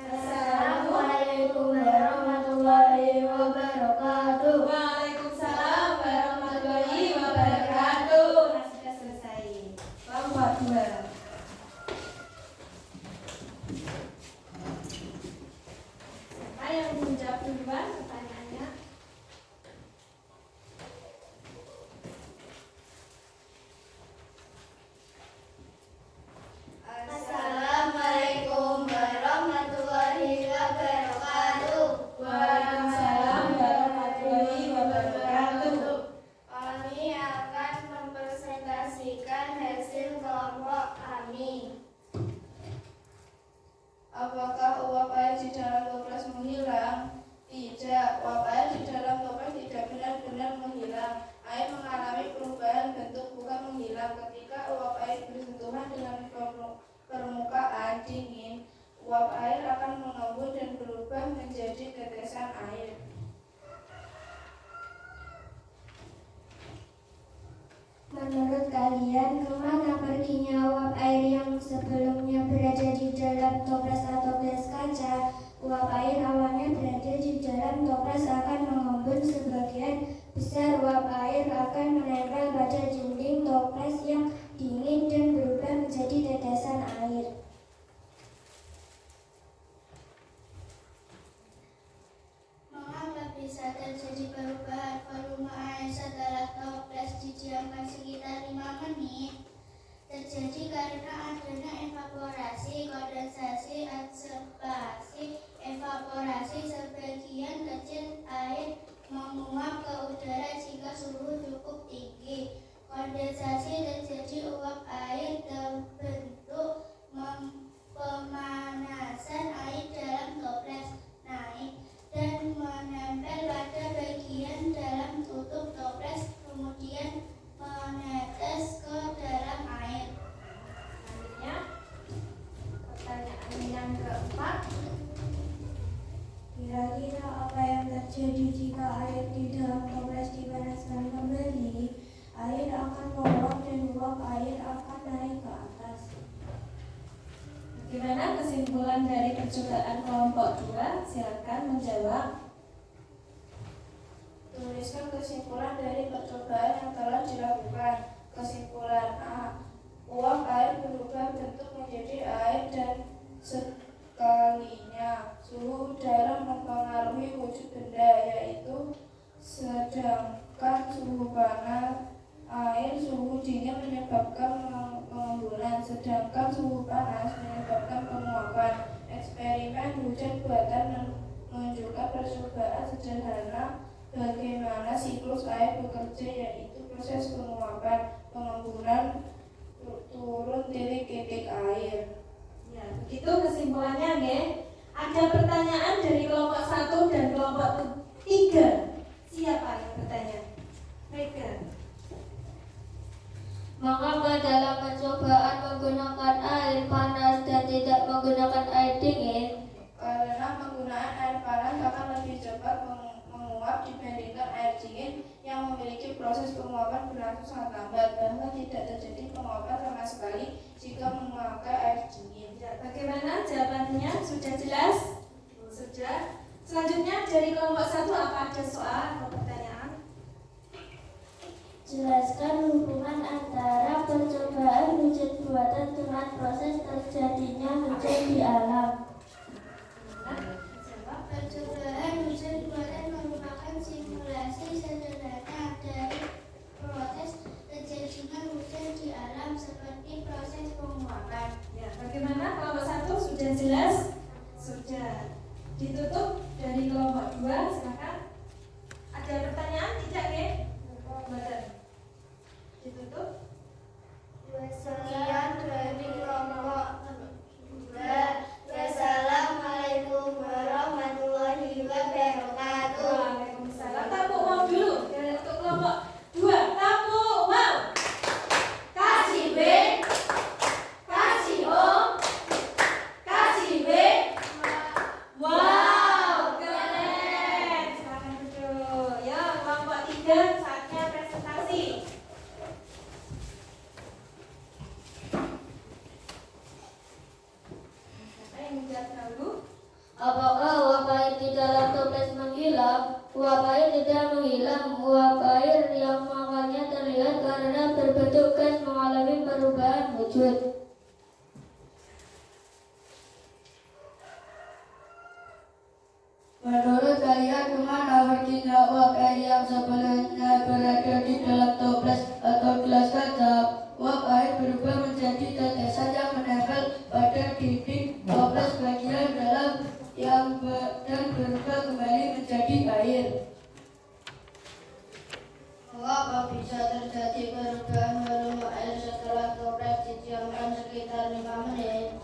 Assalamualaikum warahmatullahi wabarakatuh. Waalaikumsalam warahmatullahi wabarakatuh. Nah, sudah selesai. Kelompok 2. Siapa yang menjawab duluan pertanyaannya?
Assalamualaikum warahmatullahi wabarakatuh.
Waalaikumsalam warahmatullahi wabarakatuh.
Kami akan mempresentasikan hasil kelompok kami. Apakah uap air di dalam toples menghilang? Tidak, uap air di dalam toples tidak benar-benar menghilang. Air mengalami perubahan bentuk, bukan menghilang. Ketika uap air bersentuhan dengan permukaan dingin, uap air akan mengembun dan berubah menjadi tetesan air.
Menurut kalian, kemana perginya uap air yang sebelumnya berada di dalam toples atau gelas kaca? Uap air awalnya berada di dalam toples akan mengembun, sebagian besar uap air akan menempel pada dinding toples yang dingin dan berubah menjadi tetesan air. Mengapa bisa terjadi perubahan volume air setelah toples didiamkan sekitar 5 menit? Terjadi karena adanya evaporasi, kondensasi, adsorpsi. Evaporasi, sebagian kecil air menguap ke udara jika suhu cukup tinggi. Kondensasi, terjadi uap air terbentuk pemanasan air dalam toples naik dan menempel pada bagian dalam tutup toples, kemudian menetes ke dalam air.
Selanjutnya, pertanyaan yang keempat.
Kira-kira apa yang terjadi jika air di dalam toples dipanaskan kembali? Air akan menguap dan uap air akan naik ke atas.
Bagaimana kesimpulan dari percobaan kelompok 2? Silakan menjawab.
Tuliskan kesimpulan dari percobaan yang telah dilakukan. Kesimpulan A. Uap air berubah bentuk menjadi air dan sekalinya suhu udara mempengaruhi wujud benda, yaitu sedangkan suhu panas air, suhu dingin menyebabkan pengembunan, sedangkan suhu panas menyebabkan penguapan. Eksperimen hujan buatan menunjukkan percobaan sederhana bagaimana siklus air bekerja, yaitu proses penguapan, pengembunan, turun titik-titik air.
Ya, begitu kesimpulannya, nggih. Ada pertanyaan dari kelompok 1 dan kelompok 3. Siapa yang bertanya? Mereka.
Mengapa dalam percobaan menggunakan air panas dan tidak menggunakan air dingin?
Karena penggunaan air panas akan lebih cepat menguap dibandingkan air dingin yang memiliki proses penguapan berlangsung sangat lambat, bahkan tidak terjadi penguapan sama sekali jika memakai air dingin.
Ya, bagaimana jawabannya? Sudah jelas? Sudah. Selanjutnya dari kelompok 1, apa ada soal atau pertanyaan?
Jelaskan hubungan antara percobaan hujan buatan dengan proses terjadinya hujan di alam.
Jawab.
Percobaan
dari kelompok 2, silakan. Ada pertanyaan tidak, Nggih? Mboten. Ditutup.
Sekian dari kelompok 2. Wassalamualaikum warahmatullahi wabarakatuh.
Waalaikumsalam. Tepuk mau dulu dari untuk kelompok 2. Tepuk mau. Kasih B, kasih O, kasih B. Wow, keren. Silakan duduk. Ya, kelompok 3 saatnya presentasi. Siapa yang menjawab dahulu?
Apakah uap air di dalam toples menghilang? Uap air tidak menghilang. Uap air yang makanya terlihat karena berbentuk gas mengalami perubahan wujud. Menurut kalian kemana perginya uap air yang sebelumnya berada di dalam toples atau gelas kaca? Uap air berubah menjadi tetesan yang menempel pada dinding toples bagian dalam dan berubah kembali menjadi air. Mengapa bisa terjadi perubahan volume air setelah toples didiamkan sekitar 5 menit?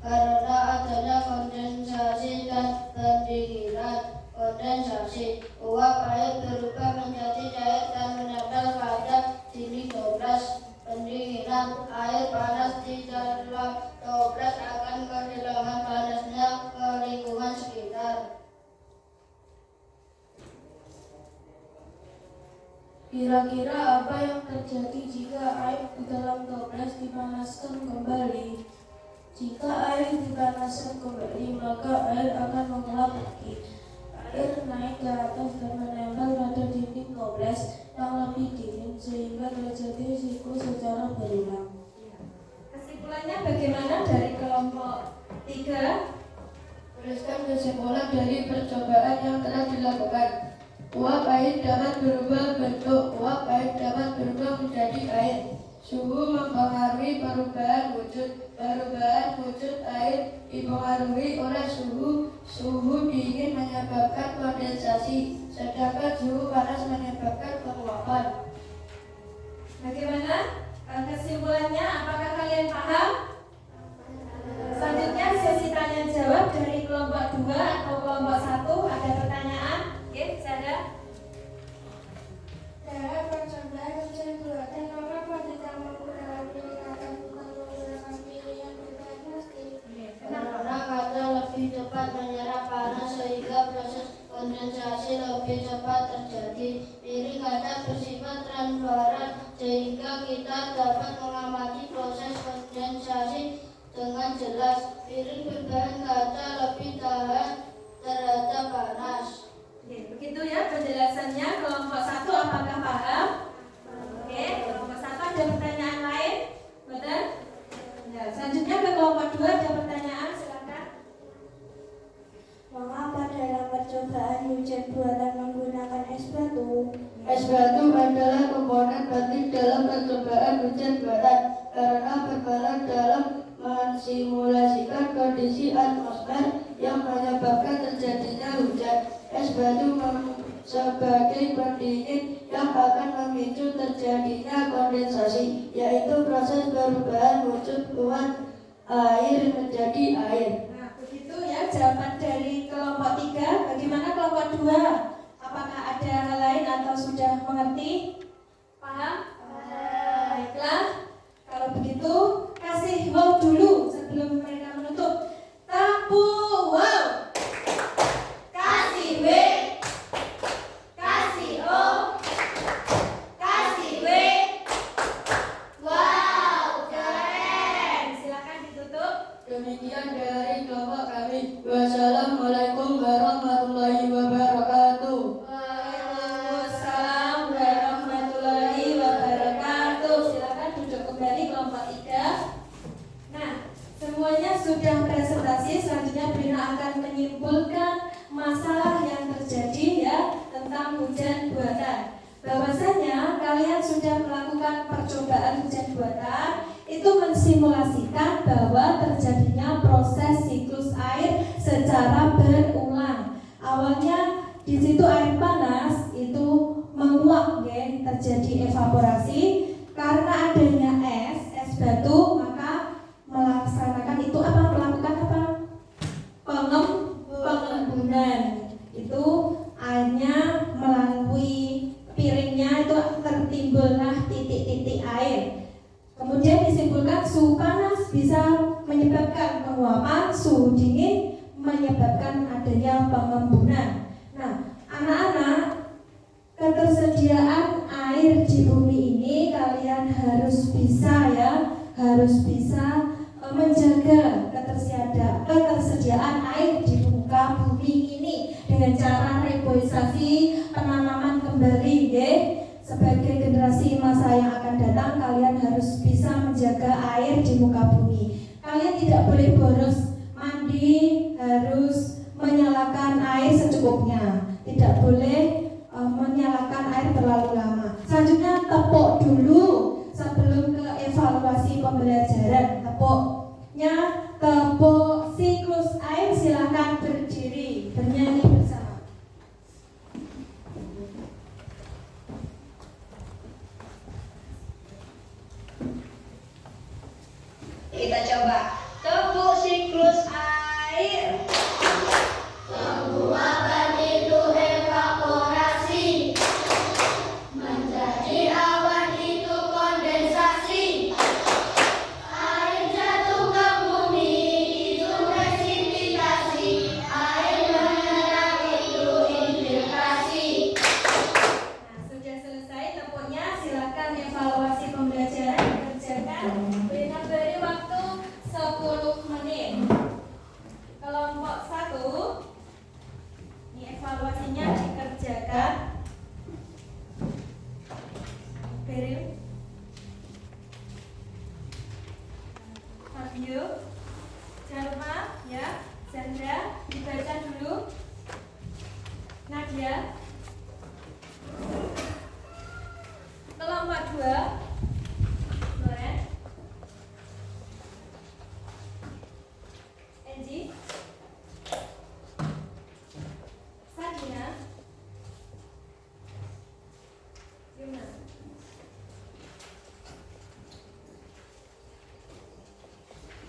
Karena adanya kondensasi dan pendinginan. Kondensasi, uap air berubah menjadi cair dan menempel pada dinding toples. Pendinginan, air panas di dalam toples akan kehilangan panasnya ke lingkungan sekitar. Kira-kira apa yang terjadi jika air di dalam toples dipanaskan kembali? Jika air dipanaskan kembali, maka air akan menguap lagi. Air naik ke atas dan menempel pada dinding toples yang lebih dingin sehingga terjadi siklus secara berulang.
Kesimpulannya bagaimana dari kelompok 3?
Tuliskan kesimpulan dari percobaan yang telah dilakukan. Uap air dapat berubah bentuk. Uap air dapat berubah menjadi air. Suhu mempengaruhi perubahan wujud. Perubahan wujud air dipengaruhi oleh suhu. Suhu dingin menyebabkan kondensasi, sedangkan suhu panas menyebabkan penguapan.
Bagaimana kesimpulannya? Apakah kalian paham? Selanjutnya sesi tanya jawab dari kelompok 2 atau kelompok 1. Ada pertanyaan? Oke, bisa ada?
Dalam percobaan ujian buatan, mengapa kita menggunakan pilihan bukan menggunakan pilihan bukan pasti? Karena kata lebih cepat menyerap panas sehingga proses kondensasi lebih cepat terjadi. Piring kaca bersifat transparan sehingga kita dapat mengamati proses kondensasi dengan jelas. Piring berbahan kaca lebih tahan terhadap panas.
Oke, begitu ya penjelasannya. Kelompok 1 apakah paham? Oke, kelompok 1 ada pertanyaan lain? Betul? Ya, selanjutnya ke kelompok 2 ada pertanyaan, silakan.
Mengapa dalam percobaan hujan buatan menggunakan es batu? Es batu adalah komponen penting dalam percobaan hujan buatan karena berperan dalam mensimulasikan kondisi atmosfer yang menyebabkan terjadinya hujan. Es batu sebagai pendingin yang akan memicu terjadinya kondensasi, yaitu proses perubahan wujud uap air menjadi air.
Nah, begitu ya jawaban dari kelompok 3. Bagaimana kelompok 2? Apakah ada hal lain atau sudah mengerti? Paham? Baiklah, kalau begitu kasih wow dulu sebelum mereka menutup. Tepuk wow. Kasih W, kasih O, kasih W. Wow, keren. Silakan ditutup.
Demikian dari kelompok kami. Wassalamualaikum warahmatullahi wabarakatuh.
Waalaikumsalam warahmatullahi wabarakatuh. Silakan duduk kembali kelompok 3. Nah, semuanya sudah presentasi. Selanjutnya Brina akan menyimpulkan masalah yang terjadi ya tentang hujan buatan. Bahwasanya kalian sudah melakukan percobaan hujan buatan, itu mensimulasikan bahwa terjadinya proses siklus air secara berulang. awalnya di situ air panas itu menguap, ya, terjadi evaporasi karena adanya es batu, maka melakukan apa? Pengembunan. Itu airnya melalui piringnya itu tertimbullah titik-titik air. Kemudian disimpulkan suhu panas bisa menyebabkan penguapan, suhu dingin menyebabkan adanya pengembunan. Nah, anak-anak, ketersediaan air di bumi ini kalian harus bisa menjaga ketersediaan air di muka bumi ini dengan cara reboisasi, penanaman kembali, ya. Sebagai generasi masa yang akan datang, kalian harus bisa menjaga air di muka bumi. Kalian tidak boleh boros mandi, harus menyalakan air secukupnya, tidak boleh menyalakan air terlalu lama. Selanjutnya tepuk dulu sebelum ke evaluasi pembelajaran. Tepuk siklus air, silakan berdiri, bernyanyi bersama.
Kita coba tepuk siklus air.
Penguapan itu evaporasi, menjadi awan itu kondensasi. Air jatuh ke bumi itu presipitasi, air menyerap itu infiltrasi.
Nah, sudah selesai tepuknya, silakan evaluasi pembelajaran dikerjakan. Beri waktu 10 menit. Kelompok 1, ini evaluasinya dikerjakan. Beril, Fabio, Jalma, ya, Sandra, dibaca dulu. Nadia. Kelompok 2, Loren, Enji, Sadina, Yuna.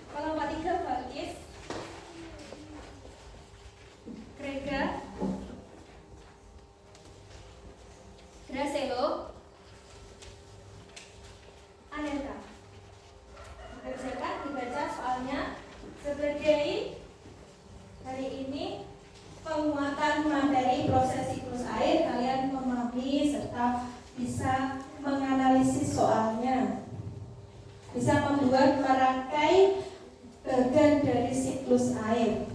Kelompok 3, Balkis, Grega, Gracelo, Anelka. Dikerjakan, dibaca soalnya. Sebagai hari ini penguatan materi proses siklus air, kalian memahami serta bisa menganalisis soalnya, bisa membuat merangkai bagian dari siklus air.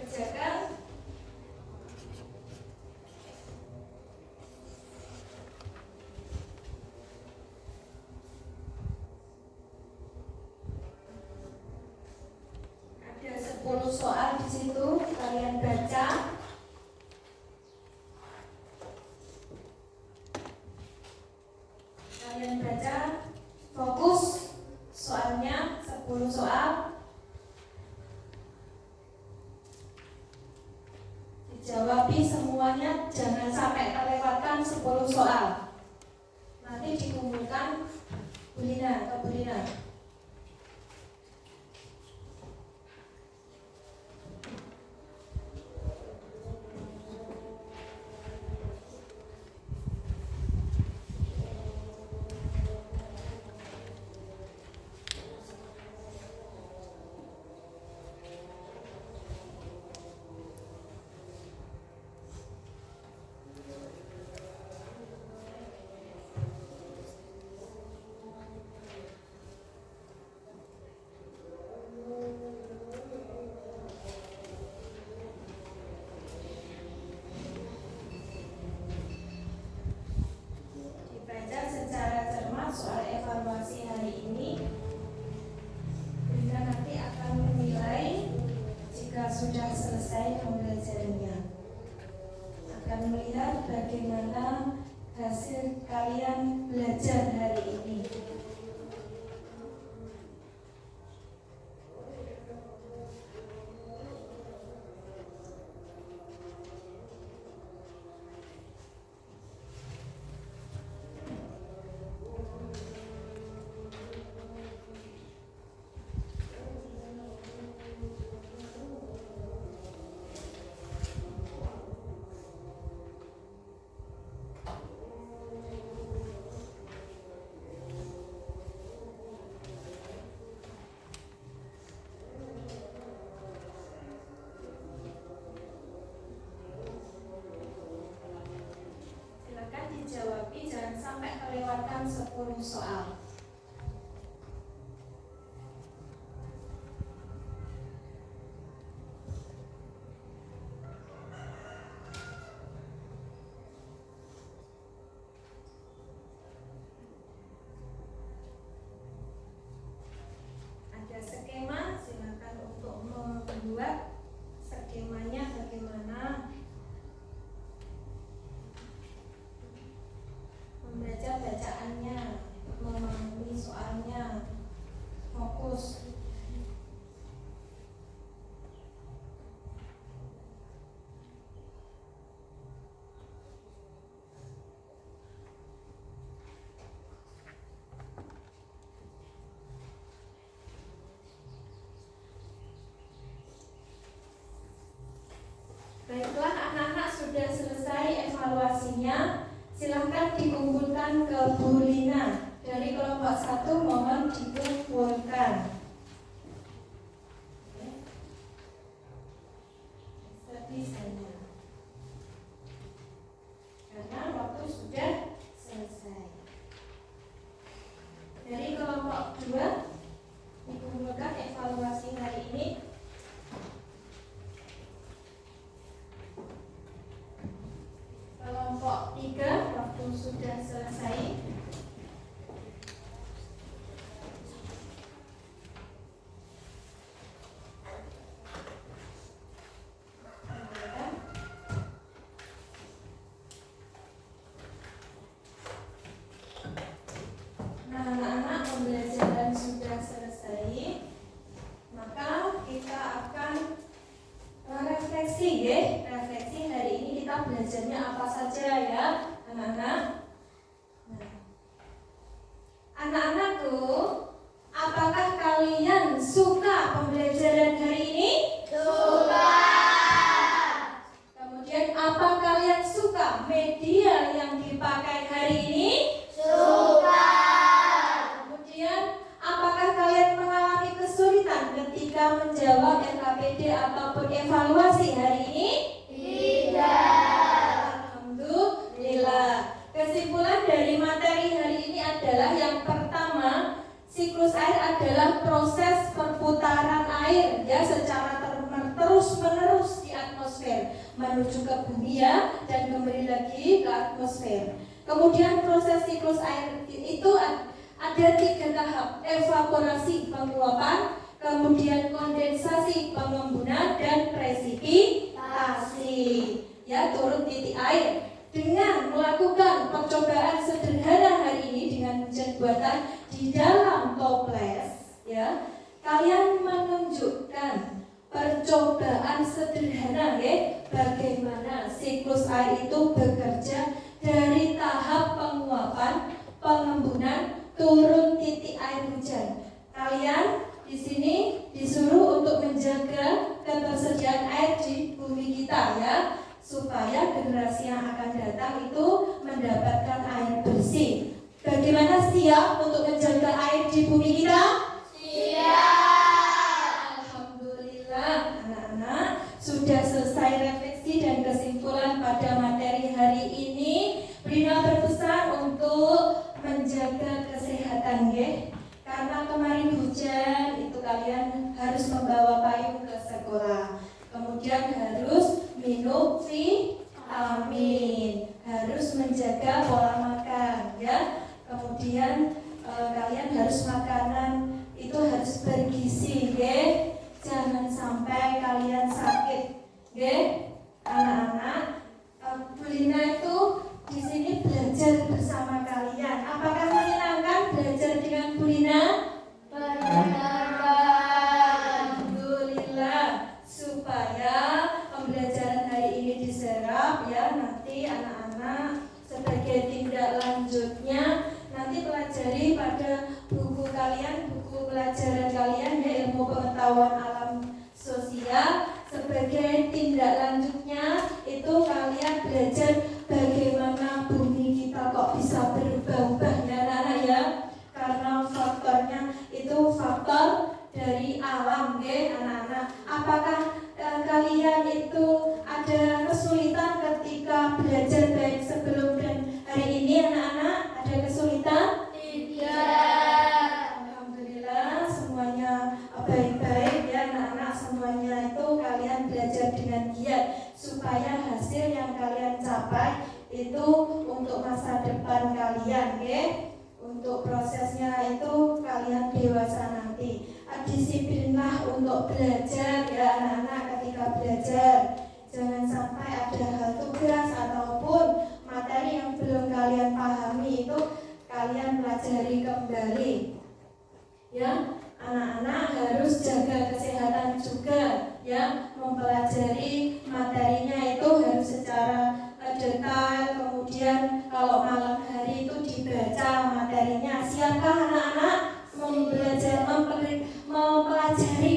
Dikerjakan. Ada 10 soal di situ, kalian baca. Kalian baca, fokus soalnya 10 soal. Dijawabi semuanya, jangan sampai terlewatkan 10 soal. Nanti dikumpulkan ke Bulina. melihat bagaimana hasil kalian belajar hari ini. Jawabi, jangan sampai kelewatan 10 soal. Ada skema, silakan untuk membuat skemanya bagaimana. Membaca bacaannya, memahami soalnya, fokus. Baiklah, anak-anak sudah selesai evaluasinya. Silahkan dikumpulkan ke Bu Lina. Dari kelompok 1 mohon dikumpulkan. Sebisanya. Karena waktu sudah selesai. Dari kelompok 2 dikumpulkan evaluasi hari ini. Kelompok 3 waktu sudah selesai. Nah, anak-anak, pembelajaran sudah selesai. Maka kita akan refleksi ya. Refleksi hari ini kita belajarnya apa saja ya, anak-anak. Nah, anak-anakku, apakah kalian suka pembelajaran hari ini?
Suka.
Kemudian apa kalian suka media yang dipakai hari ini?
Suka.
Kemudian apakah kalian mengalami kesulitan ketika menjawab LKPD ataupun evaluasi hari ini?
Tidak.
Alhamdulillah. Kesimpulan dari materi hari ini adalah yang pertama, siklus air adalah proses perputaran air ya secara terus-menerus di atmosfer menuju ke bumi ya, dan kembali lagi ke atmosfer. Kemudian proses siklus air itu ada 3 tahap: evaporasi, penguapan, kemudian kondensasi, pengembunan, dan presipitasi. Ya, turun titik air. Dengan melakukan percobaan sederhana hari ini dengan hujan buatan di dalam toples, ya, kalian menunjukkan percobaan sederhana ya, bagaimana siklus air itu bekerja dari tahap penguapan, pengembunan, turun titik air hujan. Kalian di sini disuruh untuk menjaga ketersediaan air di bumi kita ya, supaya generasi yang akan datang itu mendapatkan air bersih. Bagaimana, siap untuk menjaga air di bumi kita?
Siap.
Alhamdulillah, anak-anak sudah selesai refleksi dan kesimpulan pada materi hari ini. Brina berpesan untuk menjaga kesehatan ya. Karena kemarin hujan, itu kalian harus membawa payung ke sekolah. Kemudian harus minum vitamin, harus menjaga pola makan ya. Kemudian kalian harus makanan itu harus bergizi ya. Jangan sampai kalian sakit ya. Anak-anak, Bu Lina itu pelajaran kalian ya, ilmu pengetahuan alam sosial. Sebagai tindak lanjutnya itu kalian belajar bagaimana bumi kita kok bisa berubah-ubah ya anak-anak ya. Karena faktornya itu faktor dari alam ya anak-anak. Apakah kalian itu ada kesulitan ketika belajar baik sebelum dan hari ini anak-anak? Ada kesulitan?
Tidak.
Alhamdulillah semuanya baik-baik ya anak-anak, semuanya itu kalian belajar dengan giat supaya hasil yang kalian capai itu untuk masa depan kalian ya. Untuk prosesnya itu kalian dewasa nanti. Disiplinlah untuk belajar ya anak-anak ketika belajar. Jangan sampai ada hal tugas ataupun materi yang belum kalian pahami itu kalian pelajari kembali. Ya, anak-anak harus jaga kesehatan juga ya, mempelajari materinya itu harus secara detail. Kemudian kalau malam hari itu dibaca materinya. Siapkah anak-anak mempelajari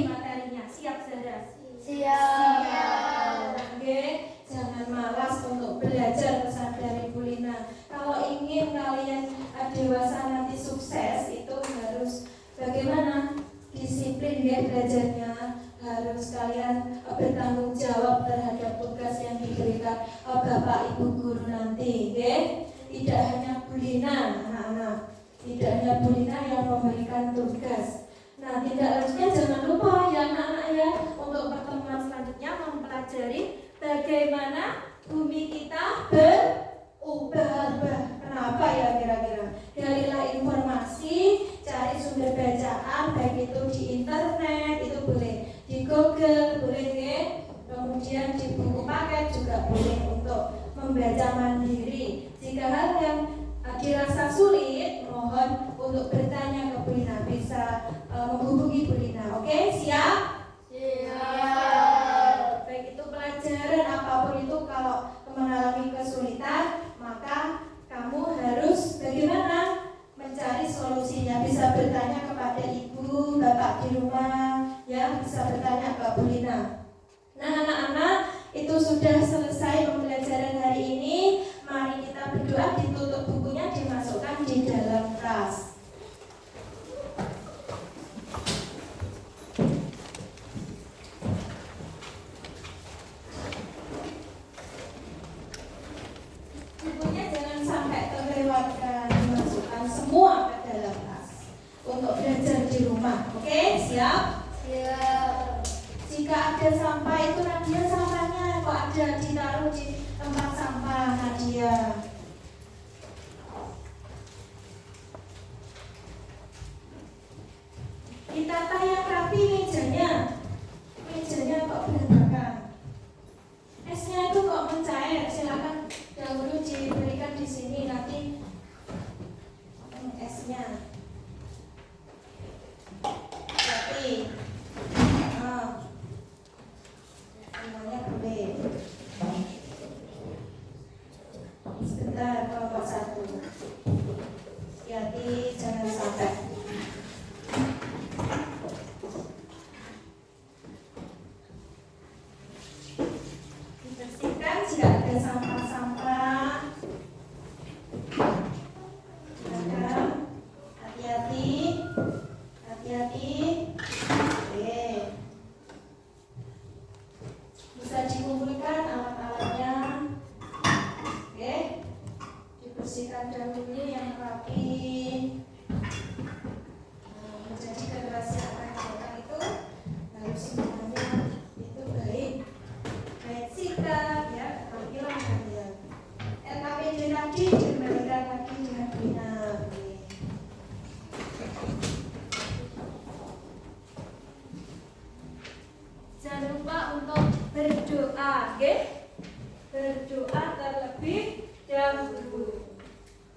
materinya? Siap saudara?
Siap.
Oke, jangan malas untuk belajar, pesan dari Bu Lina. Kalau ingin kalian dewasa nanti sukses itu harus bagaimana? Disiplin ya belajarnya, harus kalian bertanggung jawab terhadap tugas yang diberikan Bapak Ibu guru nanti, ya. Tidak hanya Bu Lina, anak-anak, tidak hanya Bu Lina yang memberikan tugas. Nah, tindak lanjutnya jangan lupa ya anak-anak ya, untuk pertemuan selanjutnya mempelajari bagaimana bumi kita berubah-ubah. Kenapa ya kira-kira? Galilah informasi, cari sumber bacaan, baik itu di internet, itu boleh di Google, boleh ya. Kemudian di buku paket juga boleh untuk membaca mandiri. Jika hal yang dirasa sulit, mohon untuk bertanya ke Bu Lina, bisa menghubungi Bu Lina. Oke, siap?
Siap.
Baik itu pelajaran apapun itu, kalau mengalami kesulitan, maka kamu harus bagaimana? Mencari solusinya. Bisa bertanya kepada ibu, bapak di rumah, ya, bisa bertanya ke Bu Lina. Nah, anak-anak, itu sudah selesai pembelajaran hari ini. Mari kita berdoa, ditutup bukunya, dimasukkan di dalam tas. Bukunya jangan sampai terlewatkan, dimasukkan semua ke dalam tas untuk belajar di rumah. Oke, siap?
Siap.
Jika ada sampah itu Nadia, sampahnya kok ada ditaruh di tempat sampah Nadia. Ditata yang rapi mejanya. Mejanya kok berantakan. Esnya itu kok mencair. Silakan dahulu diberikan di sini, nanti esnya. Jadi semuanya boleh. Sebentar, kelompok 1. Hati-hati, jangan sampai. Dibersihkan jika ada sampah-sampah. Silakan. Hati-hati. Hati-hati. Oke. Bisa dikumpulkan alat-alatnya. Oke. Dibersihkan dahulu yang rapi. Menjadi kerahasiaan kita itu harus semuanya itu baik. Baik sikap ya, tampilan kalian. LKPD tadi dikembalikan lagi dengan benar. Jangan lupa untuk berdoa, oke? Berdoa terlebih dahulu.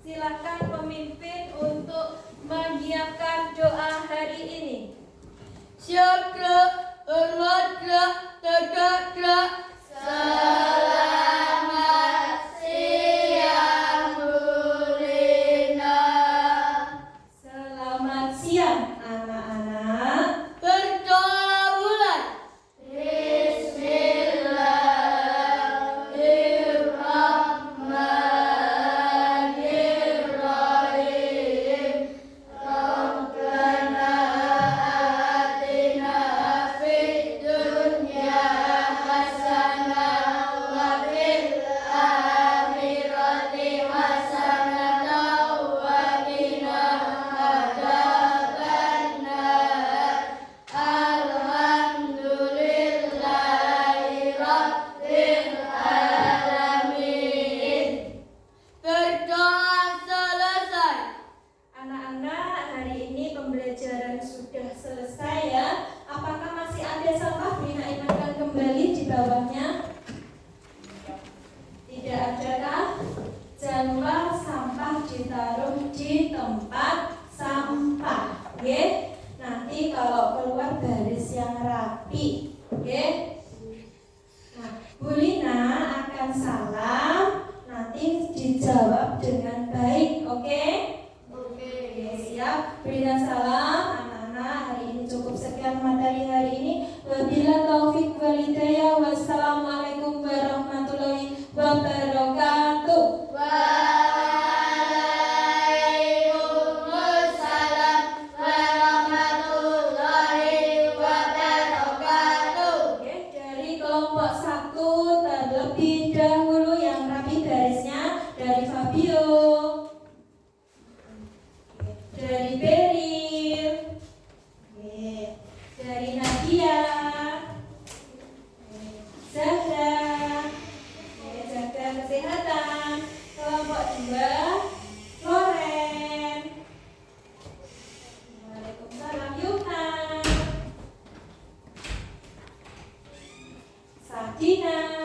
Silakan pemimpin untuk menyiapkan doa hari ini.
Siap, gerak, hormat, gerak, tegak, gerak. Selamat siang, Bu Lina.
Selamat siang anak-anak. sudah selesai ya. Apakah masih ada sampah? Brina ingatkan kembali di bawahnya. Tidak ada kah? Jangan lupa sampah ditaruh di tempat sampah. Oke? Nanti kalau keluar baris yang rapi. Oke? Nah, Bu Lina akan salam. Nanti dijawab dengan baik. Oke? Oke, siap. Berikan salam. Anak-anak, hari ini cukup sekian materi hari ini. Wabillahi taufik wal hidayah. Wassalamualaikum warahmatullahi wabarakatuh.
Waalaikumsalam warahmatullahi wabarakatuh.
Oke, dari kelompok 1 terlebih dahulu yang rapi garisnya dari Fabio, dari Beril, dari Nadia, Zahra, jaga kesehatan. Kelompok 2 Loren, Waalaikumsalam Yuna, Sadina,